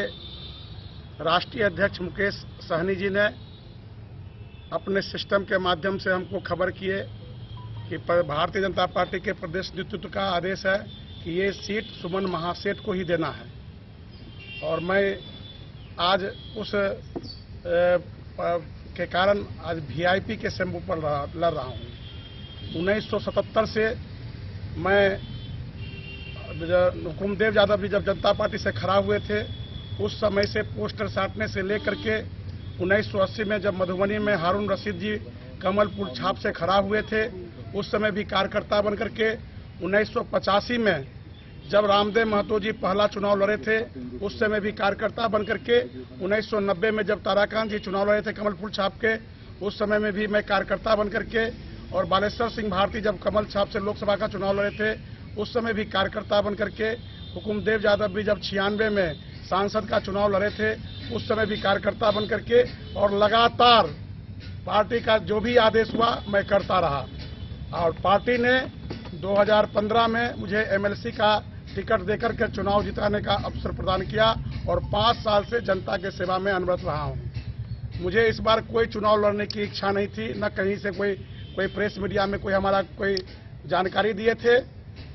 राष्ट्रीय अध्यक्ष मुकेश सहनी जी ने अपने सिस्टम के माध्यम से हमको खबर किए कि भारतीय जनता पार्टी के प्रदेश नेतृत्व का आदेश है कि ये सीट सुमन महासेठ को ही देना है। और मैं आज उस के कारण आज वीआईपी के शंभू पर लड़ रहा हूँ। 1977 से मैं हुकुमदेव यादव जी जब जनता पार्टी से खड़ा हुए थे, उस समय से पोस्टर साटने से लेकर के 1980 में जब मधुबनी में हारून रशीद जी कमलपुर छाप से खड़ा हुए थे, उस समय भी कार्यकर्ता बनकर के 1985 में जब रामदेव महतो जी पहला चुनाव लड़े थे, उस समय भी कार्यकर्ता बनकर के 1990 में जब ताराकांत जी चुनाव लड़े थे कमलपुर छाप के, उस समय में भी मैं कार्यकर्ता बनकर के, और बालेश्वर सिंह भारती जब कमल छाप से लोकसभा का चुनाव लड़े थे, उस समय भी कार्यकर्ता बनकर के, हुकुमदेव यादव भी जब 96 में सांसद का चुनाव लड़े थे, उस समय भी कार्यकर्ता बनकर के, और लगातार पार्टी का जो भी आदेश हुआ मैं करता रहा। और पार्टी ने 2015 में मुझे एमएलसी का टिकट देकर के चुनाव जिताने का अवसर प्रदान किया, और 5 साल से जनता के सेवा में अनवरत रहा हूं। मुझे इस बार कोई चुनाव लड़ने की इच्छा नहीं थी, न कहीं से कोई प्रेस मीडिया में कोई हमारा कोई जानकारी दिए थे,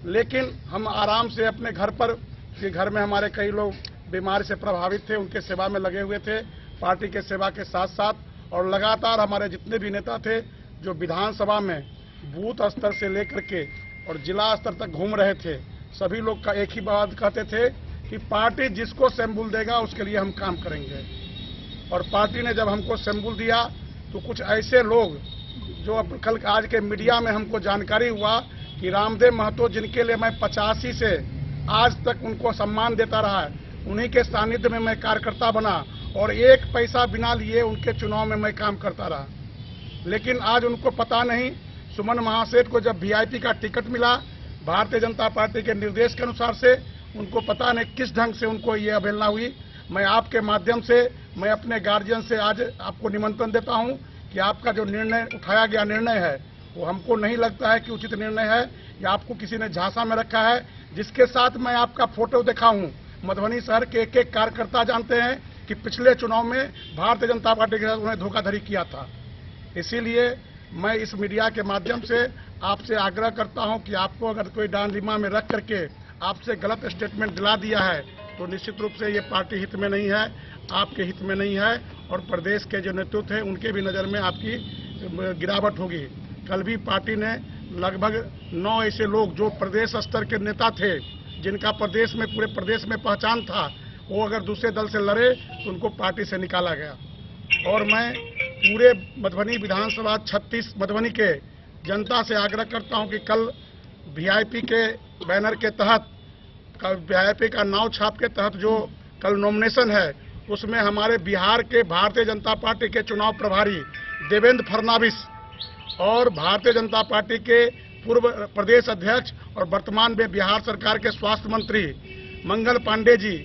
लेकिन हम आराम से अपने घर पर, कि घर में हमारे कई लोग बीमारी से प्रभावित थे, उनके सेवा में लगे हुए थे, पार्टी के सेवा के साथ साथ। और लगातार हमारे जितने भी नेता थे जो विधानसभा में बूथ स्तर से लेकर के और जिला स्तर तक घूम रहे थे, सभी लोग का एक ही बात कहते थे कि पार्टी जिसको सिंबल देगा उसके लिए हम काम करेंगे। और पार्टी ने जब हमको सिंबल दिया तो कुछ ऐसे लोग जो कल आज के मीडिया में हमको जानकारी हुआ कि रामदेव महतो जिनके लिए मैं 85 से आज तक उनको सम्मान देता रहा है, उन्हीं के सानिध्य में मैं कार्यकर्ता बना और 1 पैसा बिना लिए उनके चुनाव में मैं काम करता रहा। लेकिन आज उनको पता नहीं, सुमन महासेठ को जब वीआईपी का टिकट मिला भारतीय जनता पार्टी के निर्देश के अनुसार से, उनको पता नहीं किस ढंग से उनको ये अवहेलना हुई। मैं आपके माध्यम से, मैं अपने गार्जियन से आज आपको निमंत्रण देता हूं कि आपका जो निर्णय उठाया गया निर्णय है वो हमको नहीं लगता है कि उचित निर्णय है, या आपको किसी ने झांसा में रखा है। जिसके साथ मैं आपका फोटो देखा हूं, मधुबनी शहर के एक एक कार्यकर्ता जानते हैं कि पिछले चुनाव में भारतीय जनता पार्टी के साथ उन्हें धोखाधड़ी किया था। इसीलिए मैं इस मीडिया के माध्यम से आपसे आग्रह करता हूं कि आपको अगर कोई डांडिमा में रख करके आपसे गलत स्टेटमेंट दिला दिया है तो निश्चित रूप से ये पार्टी हित में नहीं है, आपके हित में नहीं है, और प्रदेश के जो नेतृत्व है उनके भी नज़र में आपकी गिरावट होगी। कल भी पार्टी ने लगभग 9 ऐसे लोग जो प्रदेश स्तर के नेता थे, जिनका प्रदेश में, पूरे प्रदेश में पहचान था, वो अगर दूसरे दल से लड़े तो उनको पार्टी से निकाला गया। और मैं पूरे मधुबनी विधानसभा 36 मधुबनी के जनता से आग्रह करता हूं कि कल वीआईपी के बैनर के तहत, वीआईपी का नाव छाप के तहत जो कल नॉमिनेशन है, उसमें हमारे बिहार के भारतीय जनता पार्टी के चुनाव प्रभारी देवेंद्र फडणवीस और भारतीय जनता पार्टी के पूर्व प्रदेश अध्यक्ष और वर्तमान में बिहार सरकार के स्वास्थ्य मंत्री मंगल पांडे जी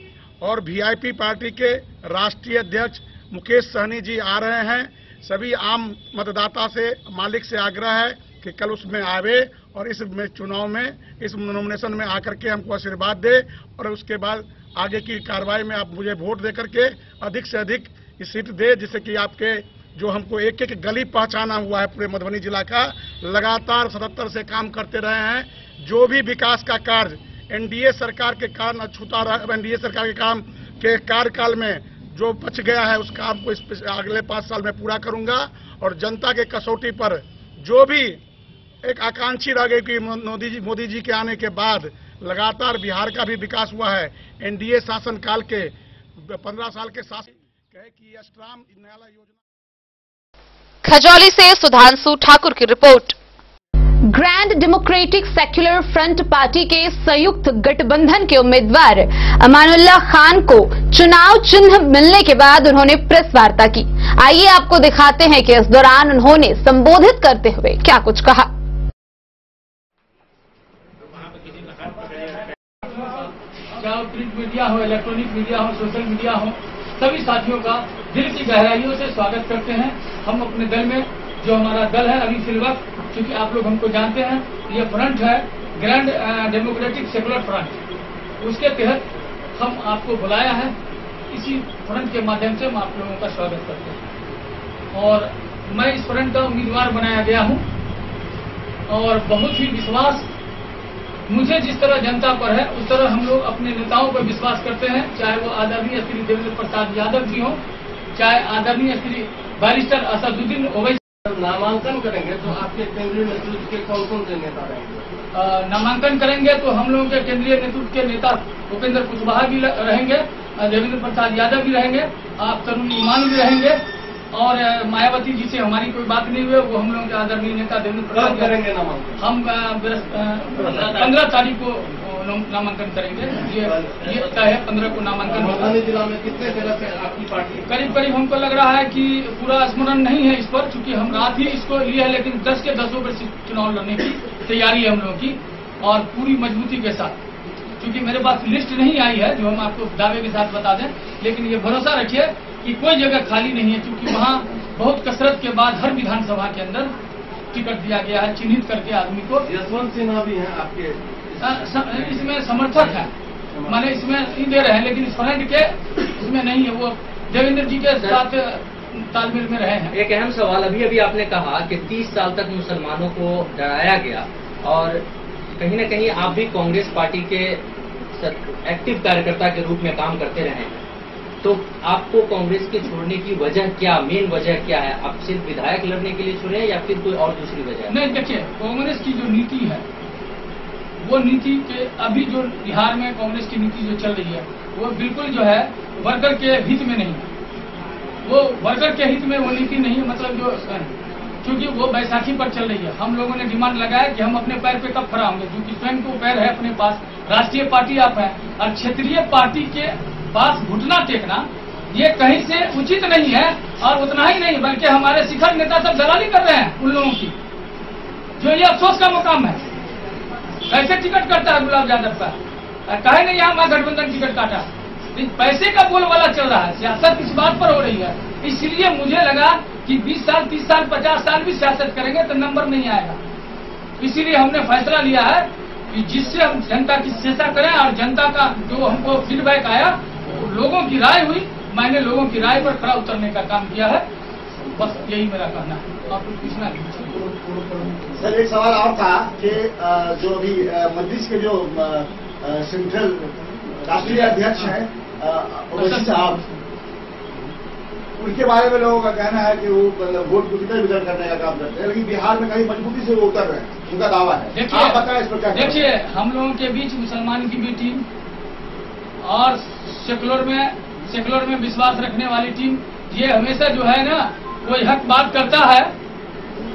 और वीआईपी पार्टी के राष्ट्रीय अध्यक्ष मुकेश सहनी जी आ रहे हैं। सभी आम मतदाता से, मालिक से आग्रह है कि कल उसमें आवे और इस चुनाव में, इस नॉमिनेशन में आकर के हमको आशीर्वाद दे और उसके बाद आगे की कार्रवाई में आप मुझे वोट दे करके अधिक से अधिक सीट दे, जिससे कि आपके जो हमको एक एक गली पहचाना हुआ है पूरे मधुबनी जिला का, लगातार 77 से काम करते रहे हैं। जो भी विकास का कार्य एनडीए सरकार के कारण अछूता रहा, एनडीए सरकार के काम के कार्यकाल में जो बच गया है उस काम को अगले 5 साल में पूरा करूंगा। और जनता के कसौटी पर जो भी एक आकांक्षी रह गई कि मोदी जी के आने के बाद लगातार बिहार का भी विकास हुआ है। एनडीए शासन काल के 15 साल के शासन कहे कि अष्टराम न्यायालय योजना। खजौली से सुधांशु ठाकुर की report. Grand democratic secular front party के संयुक्त गठबंधन के उम्मीदवार अमानुल्लाह खान को चुनाव चिन्ह मिलने के बाद उन्होंने प्रेस वार्ता की। आइए आपको दिखाते हैं कि इस दौरान उन्होंने संबोधित करते हुए क्या कुछ कहा। चाहे प्रिंट मीडिया हो, इलेक्ट्रॉनिक मीडिया हो, सोशल मीडिया हो, सभी साथियों का दिल की गहराइयों से स्वागत करते हैं। हम अपने दल में, जो हमारा दल है अभी फिलहाल, क्योंकि आप लोग हमको जानते हैं, ये फ्रंट है ग्रैंड डेमोक्रेटिक सेक्युलर फ्रंट, उसके तहत हम आपको बुलाया है। इसी फ्रंट के माध्यम से हम आप लोगों का स्वागत करते हैं और मैं इस फ्रंट का उम्मीदवार बनाया गया हूं और बहुत ही विश्वास मुझे जिस तरह जनता पर है उस तरह हम लोग अपने नेताओं पर विश्वास करते हैं, चाहे वो आदरणीय श्री देवेंद्र प्रसाद यादव जी हो, चाहे आदरणीय श्री बैरिस्टर असदुद्दीन ओवैसी। नामांकन करेंगे तो आपके केंद्रीय नेतृत्व के कौन कौन से नेता रहेंगे? नामांकन करेंगे तो हम लोगों के केंद्रीय नेतृत्व के नेता उपेंद्र कुशवाहा भी रहेंगे, देवेंद्र प्रसाद यादव भी रहेंगे, आप तरुण ईमान भी रहेंगे और मायावती जी से हमारी कोई बात नहीं हुई, वो हम लोगों के आदरणीय नेता देवेंद्र प्रसाद करेंगे नामांकन। हम 15 तारीख को नामांकन करेंगे। ये तय है 15 को नामांकन होगा। मधुबनी जिला में कितने जगह से आपकी पार्टी? करीब करीब हमको लग रहा है कि पूरा स्मरण नहीं है इस पर, क्योंकि हम रात ही इसको लिए है, लेकिन 10 के 10 पर चुनाव लड़ने की तैयारी है हम लोगों की और पूरी मजबूती के साथ। क्योंकि मेरे पास लिस्ट नहीं आई है जो हम आपको दावे के साथ बता दें, लेकिन ये भरोसा रखिए कि कोई जगह खाली नहीं है, क्योंकि वहाँ बहुत कसरत के बाद हर विधानसभा के अंदर टिकट दिया गया है चिन्हित करके आदमी को। यशवंत सिन्हा भी हैं आपके इसमें समर्थक है, माने इसमें नहीं दे रहे हैं, लेकिन इस फ्रंट के इसमें नहीं है, वो देवेंद्र जी के साथ तालमेल में रहे हैं। एक अहम सवाल, अभी अभी आपने कहा कि 30 साल तक मुसलमानों को डराया गया और कहीं न कहीं आप भी कांग्रेस पार्टी के एक्टिव कार्यकर्ता के रूप में काम करते रहे हैं, तो आपको कांग्रेस के छोड़ने की वजह क्या, मेन वजह क्या है? आप सिर्फ विधायक लड़ने के लिए छोड़े या फिर कोई और दूसरी वजह? नहीं, देखिए कांग्रेस की जो नीति है वो नीति के अभी जो बिहार में कांग्रेस की नीति जो चल रही है वो बिल्कुल जो है वर्कर के हित में नहीं है। वो वर्कर के हित में वो नीति नहीं है, मतलब जो क्योंकि वो बैसाखी पर चल रही है। हम लोगों ने डिमांड लगाया कि हम अपने पैर पे कब खड़ा होंगे, क्योंकि स्वयं को पैर है अपने पास, राष्ट्रीय पार्टी आप है और क्षेत्रीय पार्टी के पास घुटना टेकना ये कहीं से उचित नहीं है। और उतना ही नहीं बल्कि हमारे शिखर नेता सब दलाली कर रहे हैं उन लोगों की, जो ये अफसोस का मुकाम है। कैसे टिकट करता है गुलाब यादव का, कहे नहीं यहाँ महागठबंधन टिकट काटा, पैसे का बोलबाला चल रहा है, सियासत इस बात पर हो रही है। इसलिए मुझे लगा कि 20 साल 30 साल 50 साल भी सियासत करेंगे तो नंबर नहीं आएगा। इसीलिए हमने फैसला लिया है कि जिससे हम जनता की सेवा करें और जनता का जो हमको फीडबैक आया, लोगों की राय हुई, मैंने लोगों की राय पर खरा उतरने का काम किया है। बस यही मेरा कहना है और कुछ पूछना नहीं। सर एक सवाल और था कि जो अभी मजलिस के जो सेंट्रल राष्ट्रीय अध्यक्ष हैं ओवैसी साहब, उनके बारे में लोगों का कहना है कि वो वोट को इधर उधर करने का काम करते हैं, लेकिन बिहार में कहीं मजबूती से वो उतर रहे हैं, उनका दावा है। आप बताएं इस पर क्या? देखिए हम लोगों के बीच मुसलमान की भी टीम और सेकुलर में विश्वास रखने वाली टीम, ये हमेशा जो है ना कोई हक बात करता है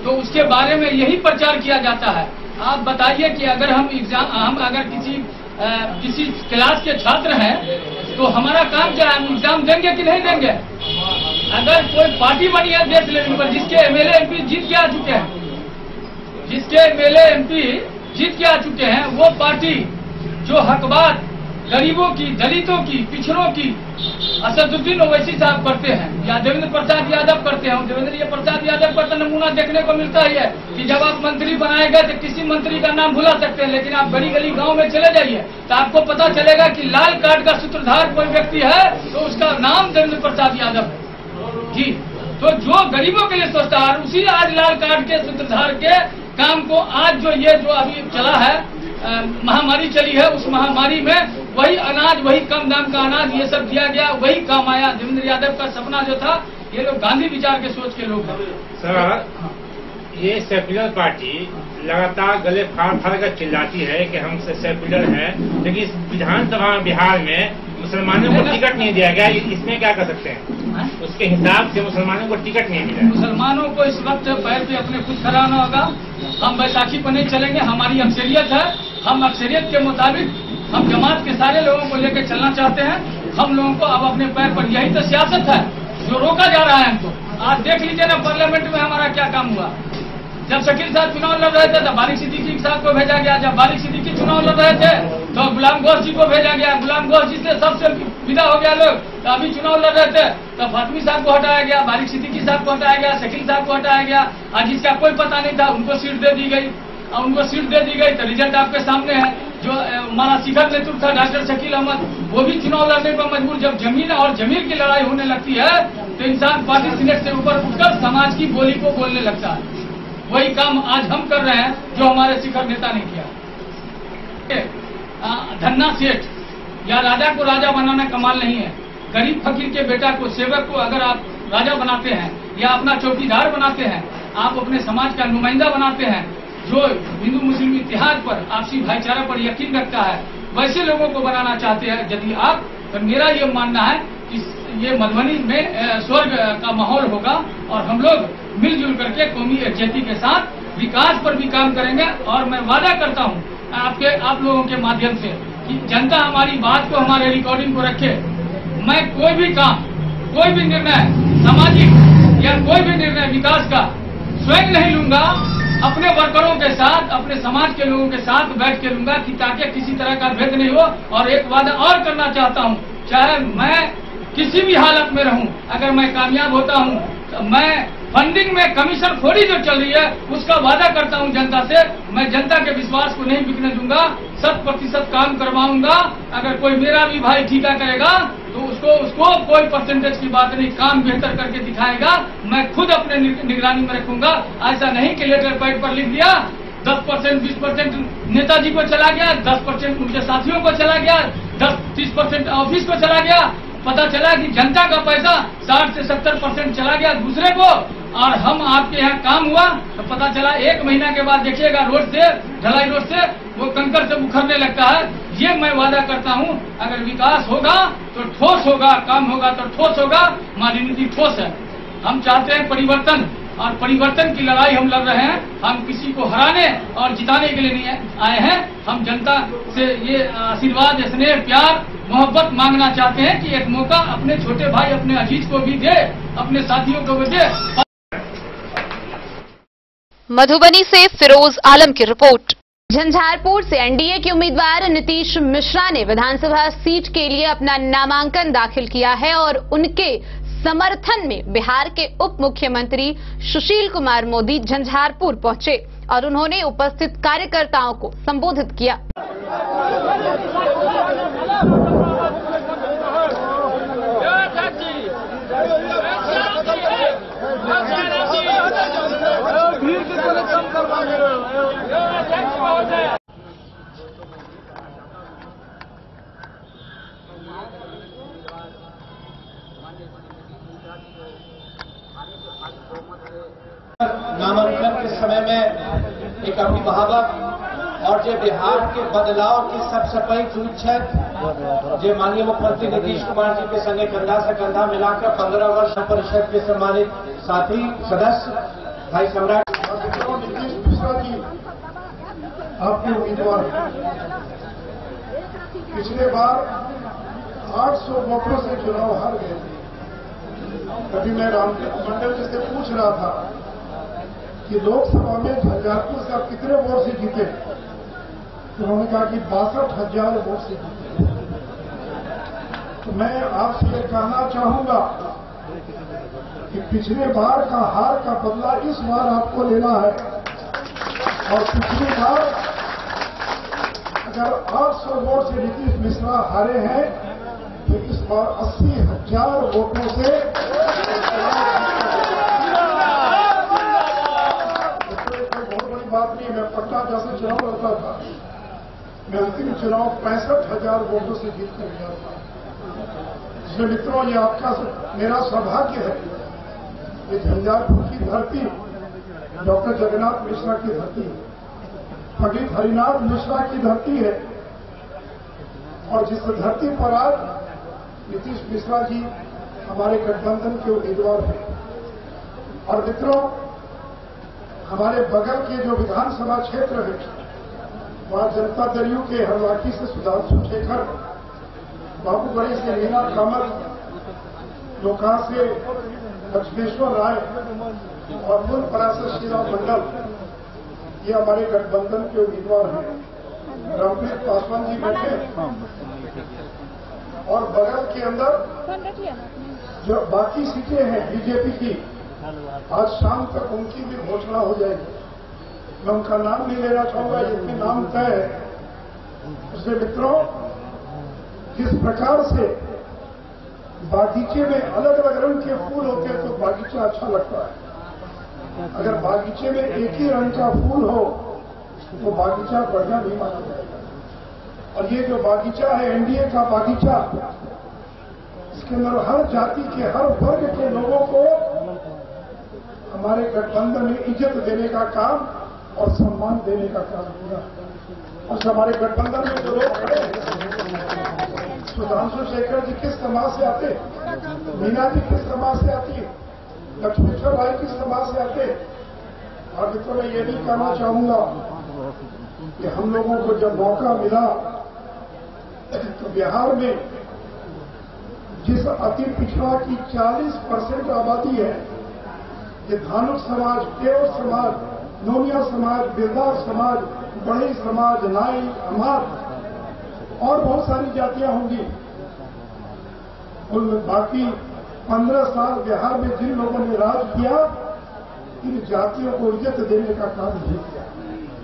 तो उसके बारे में यही प्रचार किया जाता है। आप बताइए कि अगर हम अगर किसी क्लास के छात्र हैं तो हमारा काम क्या है, हम एग्जाम देंगे कि नहीं देंगे? अगर कोई पार्टी बनी है देश लेवल पर जिसके एमएलए एमपी जीत के आ चुके हैं, वो पार्टी जो हक बात गरीबों की, दलितों की, पिछड़ों की असदुद्दीन ओवैसी साहब करते हैं या देवेंद्र प्रसाद यादव करते हैं। देवेंद्र प्रसाद यादव का तो नमूना देखने को मिलता ही है कि जब आप मंत्री बनाए गए तो किसी मंत्री का नाम भुला सकते हैं, लेकिन आप गली गली गांव में चले जाइए तो आपको पता चलेगा कि लाल कार्ड का सूत्रधार कोई व्यक्ति है तो उसका नाम देवेंद्र प्रसाद यादव है जी। तो जो गरीबों के लिए सोचता है उसी आज लाल कार्ड के सूत्रधार के काम को आज जो अभी चला है महामारी चली है, उस महामारी में वही अनाज, वही कम दाम का अनाज ये सब दिया गया, वही काम आया। देवेंद्र यादव का सपना जो था, ये लोग गांधी विचार के सोच के लोग हैं। सर ये सेक्युलर पार्टी लगातार गले फाड़ कर चिल्लाती है कि हम सेक्युलर हैं, लेकिन इस विधानसभा बिहार में मुसलमानों को टिकट नहीं दिया गया, इसमें क्या कर सकते हैं? उसके हिसाब से मुसलमानों को टिकट नहीं मिला। मुसलमानों को इस वक्त पैर पे अपने खुद खड़ाना होगा। हम बैसाखी पर नहीं चलेंगे, हमारी अक्सरियत है। हम अक्सरियत के मुताबिक हम जमात के सारे लोगों को लेकर चलना चाहते हैं। हम लोगों को अब अपने पैर पर, यही तो सियासत है जो रोका जा रहा है हमको। आज देख लीजिए ना पार्लियामेंट में हमारा क्या काम हुआ। जब शकील साहब चुनाव लड़ रहे थे तो बारिक सिद्दीकी साहब को भेजा गया, जब बारिक सिद्दीकी चुनाव लड़ रहे थे तो गुलाम गौस जी को भेजा गया, गुलाम गौस जी से सबसे विदा हो गया लोग। तो अभी चुनाव लड़ रहे थे तो फातमी साहब को हटाया गया, बारिक सिद्दीकी साहब को हटाया गया, शकील साहब को हटाया गया। आज जिसका कोई पता नहीं था उनको सीट दे दी गई, और उनको सीट दे दी गई तो रिजल्ट आपके सामने है। जो हमारा शिखर नेतृत्व था डॉक्टर शकील अहमद, वो भी चुनाव लड़ने पर मजबूर। जब जमीन और जमीर की लड़ाई होने लगती है तो इंसान पार्टी सीनेट से ऊपर उठकर समाज की बोली को बोलने लगता है। वही काम आज हम कर रहे हैं जो हमारे शिखर नेता ने किया। धन्ना सेठ या राजा को राजा बनाना कमाल नहीं है। गरीब फकीर के बेटा को, सेवक को अगर आप राजा बनाते हैं या अपना चौकीदार बनाते हैं, आप अपने समाज का नुमाइंदा बनाते हैं जो हिंदू मुस्लिम इतिहाद पर, आपसी भाईचारा पर यकीन रखता है, वैसे लोगों को बनाना चाहते हैं यदि आप, तो मेरा ये मानना है कि ये मधुबनी में स्वर्ग का माहौल होगा और हम लोग मिलजुल करके कौमी एकजुटता के साथ विकास पर भी काम करेंगे। और मैं वादा करता हूँ आप लोगों के माध्यम से कि जनता हमारी बात को, हमारे रिकॉर्डिंग को रखे। मैं कोई भी काम, कोई भी निर्णय सामाजिक या कोई भी निर्णय विकास का स्वयं नहीं लूंगा, अपने वर्करों के साथ, अपने समाज के लोगों के साथ बैठ के लूंगा कि ताकि किसी तरह का भेद नहीं हो। और एक वादा और करना चाहता हूँ, चाहे मैं किसी भी हालत में रहूं, अगर मैं कामयाब होता हूं तो मैं फंडिंग में कमीशन खोरी जो चल रही है उसका वादा करता हूं जनता से। मैं जनता के विश्वास को नहीं बिकने दूंगा, 100% काम करवाऊंगा। अगर कोई मेरा भी भाई ठीका करेगा तो उसको कोई परसेंटेज की बात नहीं, काम बेहतर करके दिखाएगा। मैं खुद अपने निगरानी में रखूंगा। ऐसा नहीं कि लेटर पैड पर लिख दिया 10%, 20% नेताजी को चला गया, 10% उनके साथियों को चला गया, 10-30% ऑफिस को चला गया। पता चला कि जनता का पैसा 60 से 70% चला गया दूसरे को। और हम आपके यहाँ काम हुआ तो पता चला 1 महीना के बाद देखिएगा रोड से, ढलाई रोड से वो कंकर से उखड़ने लगता है। ये मैं वादा करता हूँ, अगर विकास होगा तो ठोस होगा, काम होगा तो ठोस होगा। हमारी नीति ठोस है। हम चाहते हैं परिवर्तन, और परिवर्तन की लड़ाई हम लड़ रहे हैं। हम किसी को हराने और जिताने के लिए नहीं आए हैं। हम जनता से ये आशीर्वाद, स्नेह, प्यार, मोहब्बत मांगना चाहते हैं कि एक मौका अपने छोटे भाई, अपने अजीज को भी दे, अपने साथियों को भी दे। मधुबनी से फिरोज आलम की रिपोर्ट। झंझारपुर से एनडीए के उम्मीदवार नीतीश मिश्रा ने विधानसभा सीट के लिए अपना नामांकन दाखिल किया है और उनके समर्थन में बिहार के उप मुख्यमंत्री सुशील कुमार मोदी झंझारपुर पहुंचे और उन्होंने उपस्थित कार्यकर्ताओं को संबोधित किया। नामांकन के समय में एक अभिभावक और जो बिहार के बदलाव की सबसे बड़ी सूचक जो माननीय मुख्यमंत्री नीतीश कुमार जी के संगे कंधा से कंधा मिलाकर 15 वर्ष परिषद के सम्मानित साथी सदस्य भाई सम्राट नीतीश मिश्रा जी आपके उम्मीदवार पिछले बार 800 वोटों से चुनाव हार गए थे। कभी मैं राममंडल जी से पूछ रहा था कि लोकसभा में झंझारपुर से आप कितने वोट से जीते, तो उन्होंने कहा कि 62,000 वोट से जीते। तो मैं आपसे ये कहना चाहूंगा कि पिछले बार का हार का बदला इस बार आपको लेना है। और पिछली बार अगर 800 वोट से नीतीश मिश्रा हारे हैं तो इस बार 80,000 वोटों से बहुत बड़ी बात नहीं। मैं पटना जैसे चुनाव लड़ता था, मैं अंतिम चुनाव 65,000 वोटों से जीत कर गया था। इसलिए मित्रों, ये आपका मेरा सौभाग्य है। ये झंझारपुर की धरती डॉक्टर जगन्नाथ मिश्रा की धरती है, पंडित हरिनाथ मिश्रा की धरती है, और जिस धरती पर आज नीतीश मिश्रा जी हमारे गठबंधन के उम्मीदवार हैं। और मित्रों, हमारे बगल के जो विधानसभा क्षेत्र है, वहां जनता दल यू के हरवाकी से सुधांशु शेखर, बाबूगढ़ी से मीना कामत, लोका से लक्ष्मेश्वर राय और फुलपरा से श्रीराम मंडल, ये हमारे गठबंधन के उम्मीदवार हैं। रामप्रीत पासवान जी बैठे, और बगल के अंदर जो बाकी सीटें हैं बीजेपी की, आज शाम तक उनकी भी घोषणा हो जाएगी। मैं उनका नाम नहीं लेना चाहूंगा, जिनके नाम तय है। इसलिए मित्रों, जिस प्रकार से बागीचे में अलग अलग रंग के फूल होते हैं तो बागीचा अच्छा लगता है। अगर बागीचे में एक ही रंग का फूल हो तो बागीचा बढ़िया नहीं माना जाएगा। और ये जो बागीचा है, एनडीए का बागीचा, इसके अंदर हर जाति के, हर वर्ग के लोगों को हमारे गठबंधन में इज्जत देने का काम और सम्मान देने का काम पूरा। और हमारे गठबंधन में जो लोग खड़े हैं, सुधांशु शेखर जी किस समाज से आते, मीना जी किस समाज से आती है, लक्ष्मेश्वर राय किस समाज से आते। और मित्रों, मैं ये भी कहना चाहूंगा कि हम लोगों को जब मौका मिला तो बिहार में जिस अति पिछड़ा की 40% आबादी है, ये धानुक समाज, केवट समाज, नोनिया समाज, बिरदार समाज, बड़े समाज, नाई, हमार और बहुत सारी जातियां होंगी। उन बाकी 15 साल बिहार में जिन लोगों ने राज किया, इन जातियों को इज्जत देने का काम नहीं किया,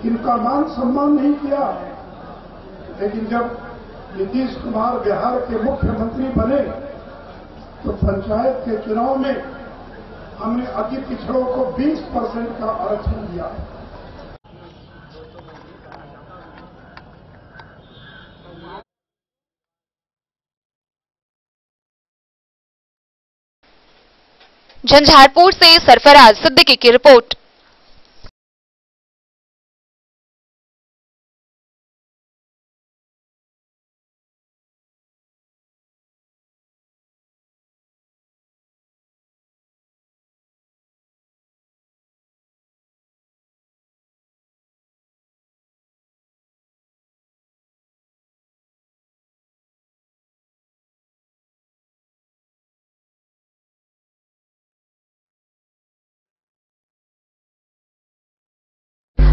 इनका मान सम्मान नहीं किया। लेकिन जब नीतीश कुमार बिहार के मुख्यमंत्री बने तो पंचायत के चुनाव में हमने अति पिछड़ों को 20% का आरक्षण दिया। झंझारपुर से सरफराज सिद्दीकी की रिपोर्ट।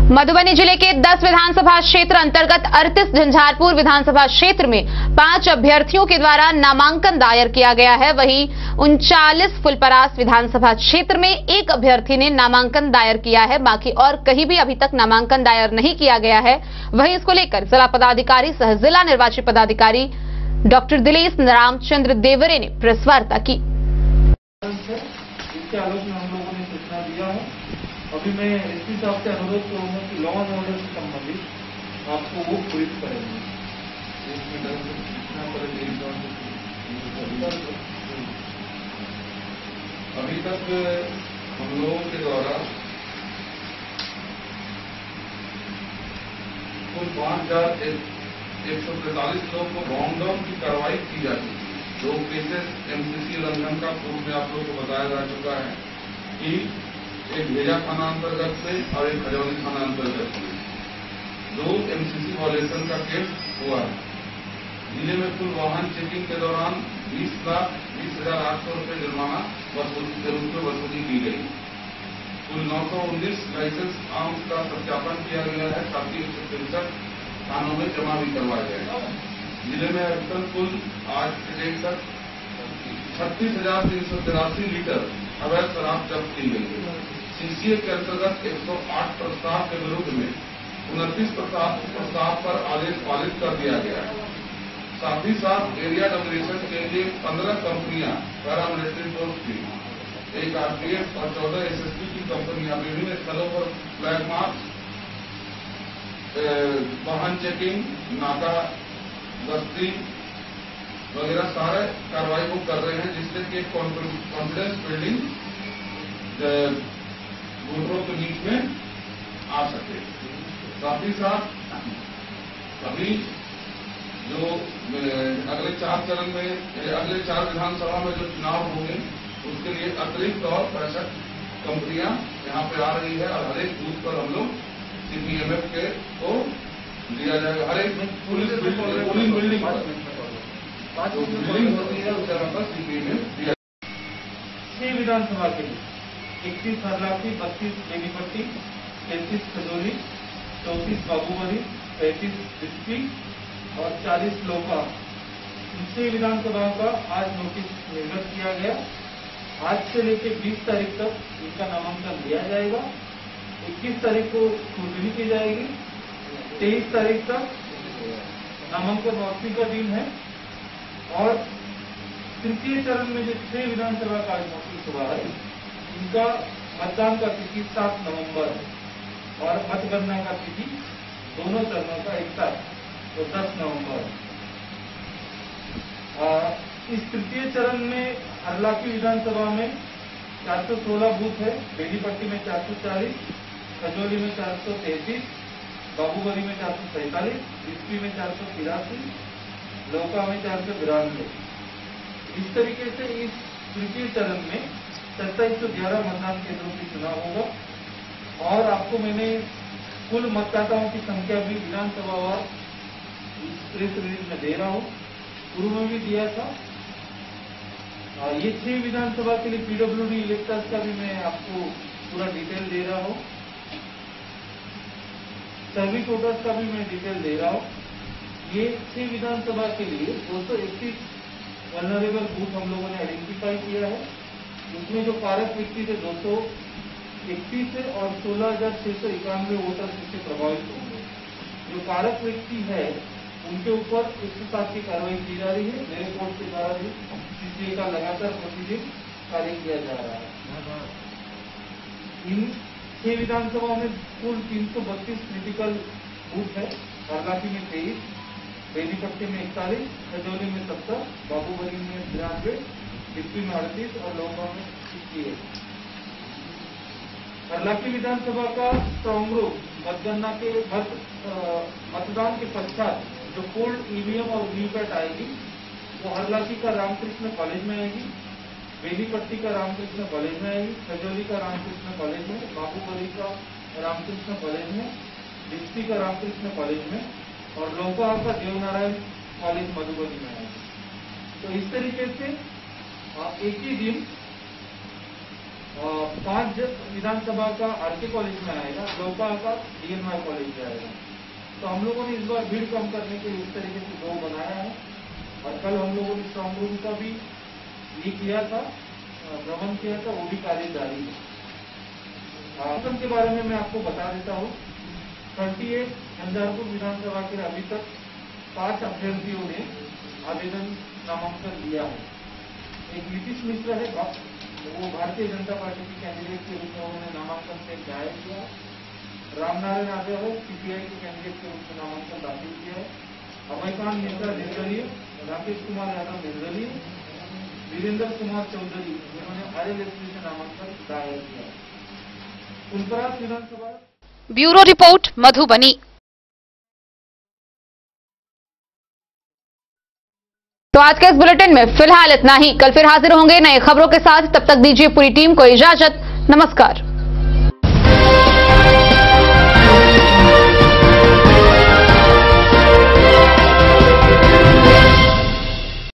मधुबनी जिले के 10 विधानसभा क्षेत्र अंतर्गत 38 झंझारपुर विधानसभा क्षेत्र में 5 अभ्यर्थियों के द्वारा नामांकन दायर किया गया है। वहीं 39 फुलपरास विधानसभा क्षेत्र में एक अभ्यर्थी ने नामांकन दायर किया है। बाकी और कहीं भी अभी तक नामांकन दायर नहीं किया गया है। वहीं इसको लेकर जिला पदाधिकारी सह जिला निर्वाची पदाधिकारी डॉक्टर दिलेश रामचंद्र देवरे ने प्रेस वार्ता की। इसके आलोचना हम लोगों ने सूचना दिया है। अभी मैं एसपी साहब से अनुरोध करूंगा कि लॉ एंड ऑर्डर से संबंधित आपको वो ब्रीफ करेंगे। अभी तक हम लोगों के द्वारा कुल 5,143 लोग को राउंड डाउन की कार्रवाई की जाती है। 2 केसेस एमसीसी उल्लंघन का पूर्व में आप लोग को बताया जा चुका है कि एक भेजा थाना अंतर्गत से और एक खजौली थाना अंतर्गत से 2 एमसीसी वायलेशन का केस हुआ है। जिले में कुल वाहन चेकिंग के दौरान 20,20,800 रुपये जुर्माना के रूप में वसूली की गई। कुल 919 लाइसेंस आर्म्स का सत्यापन किया गया है, साथ ही 163 थानों में जमा भी करवाए गए। जिले में अब तक कुल आज के डेट तक 36,383 लीटर अवैध शराब जब्त की गई है। सीसीए के अंतर्गत 108 प्रस्ताव के विरुद्ध में 29 प्रस्ताव पर आदेश पारित कर दिया गया है। साथ ही साथ एरिया डोमिनेशन के लिए 15 कंपनियां पैरामिलिट्री फोर्स की, एक आरपीएफ और 14 एसएसबी की कंपनियां विभिन्न स्थलों पर फ्लैग मार्च, वाहन चेकिंग, नाका गश्ती वगैरह सारे कार्रवाई को कर रहे हैं, जिससे कि कॉन्फिडेंस बिल्डिंग वोटरों के बीच में आ सके। साथ ही साथ अभी जो अगले 4 चरण में, अगले 4 विधानसभा में जो चुनाव होंगे उसके लिए अतिरिक्त और 65 कंपनियां यहाँ पे आ रही है और हर एक बूथ पर हम लोग सीपीएमएफ के को दिया जाएगा। हर एक पोलिंग बिल्डिंग जो बिल्डिंग होती है उस जगह पर सीपीएमएफ दिया। 6 विधानसभा के लिए 31 हरलाखी, 32 बेनीपट्टी, 33 खजौली, 34 बाबूबरी, 35 बिस्पी और 40 लोका, इन 6 विधानसभाओं का आज नोटिस निर्गत किया गया। आज से लेकर 20 तारीख तक इनका नामांकन लिया जाएगा। 21 तारीख को स्क्रूटनी की जाएगी। 23 तारीख तक नामांकन वापसी का दिन है और तृतीय चरण में जो 6 विधानसभा का आज नोटिस हुआ है, इनका मतदान का तिथि 7 नवंबर है और मतगणना का तिथि दोनों चरणों का एक साथ, तो 10 नवंबर है। इस तृतीय चरण में हरलाखी विधानसभा में 416 बूथ है, बेनीपट्टी में 440, खजौली में 433, बाबूबरी में 447, बिस्पी में 483, लौका में 492। इस तरीके से इस तृतीय चरण में 2711 मतदान केंद्रों की चुनाव होगा और आपको मैंने कुल मतदाताओं की संख्या भी विधानसभावार प्रेस रिलीज में दे रहा हूं, पूर्व में भी दिया था। ये 6 विधानसभा के लिए पीडब्ल्यूडी इलेक्टर्स का भी मैं आपको पूरा डिटेल दे रहा हूं, सर्विस वोटर्स का भी मैं डिटेल दे रहा हूं। ये 6 विधानसभा के लिए 231 वल्नरेबल बूथ हम लोगों ने आइडेंटिफाई किया है। इसमें जो कारक व्यक्ति थे 231 है और 16,691 वोटर्स इससे प्रभावित होंगे। जो कारक व्यक्ति है उनके ऊपर 107 की कार्रवाई की जा रही है। मेरे कोर्ट के द्वारा भी सीसीए का लगातार प्रतिदिन कार्य किया जा रहा है। इन 6 विधानसभाओं में कुल 332 क्रिटिकल बूथ है। हरलाखी में 23, बेनीपट्टी में 41, खजौली में 70, बाबूबरी में 93, बिस्पी में 38 और लौका में 61। हरलाखी विधानसभा का स्ट्रांग रूम मतगणना के मतदान के पश्चात जो पोल्ड ईवीएम और वीवीपैट आएगी वो हरलाखी का रामकृष्ण कॉलेज में आएगी, बेनीपट्टी का रामकृष्ण कॉलेज में आएगी, खजौली का रामकृष्ण कॉलेज में, बाबूबरी का रामकृष्ण कॉलेज में, बिस्पी का रामकृष्ण कॉलेज में और लौका का देवनारायण कॉलेज मधुबनी में आएगी। तो इस तरीके से एक ही दिन 5 विधानसभा का आरके कॉलेज में आएगा, लौका का डीएनआई कॉलेज में आएगा। तो हम लोगों ने इस बार भीड़ कम करने के लिए इस तरीके से 2 बनाया है और कल हम लोगों ने स्ट्रांग रूम का भी ये किया था, भ्रमण किया था, वो भी कार्य जारी है। के बारे में मैं आपको बता देता हूँ। 38 झंझारपुर विधानसभा के अभी तक 5 अभ्यर्थियों ने आवेदन नामांकन दिया है। एक नीतीश मिश्रा है, वो भारतीय जनता पार्टी के कैंडिडेट के रूप में उन्होंने नामांकन से दायर किया। रामनारायण यादव है, सीपीआई के कैंडिडेट के रूप में नामांकन दाखिल किया है। अभयकांत मिश्रा निर्दलीय, राकेश कुमार यादव निर्दलीय, वीरेंद्र कुमार चौधरी जिन्होंने आरएलएसपी से नामांकन दायर किया है। फुलपरास विधानसभा। Bureau report Madhubani. तो आज के इस बुलेटिन में फिलहाल इतना ही। कल फिर हाजिर होंगे नए खबरों के साथ। तब तक दीजिए पूरी टीम को इजाजत। नमस्कार।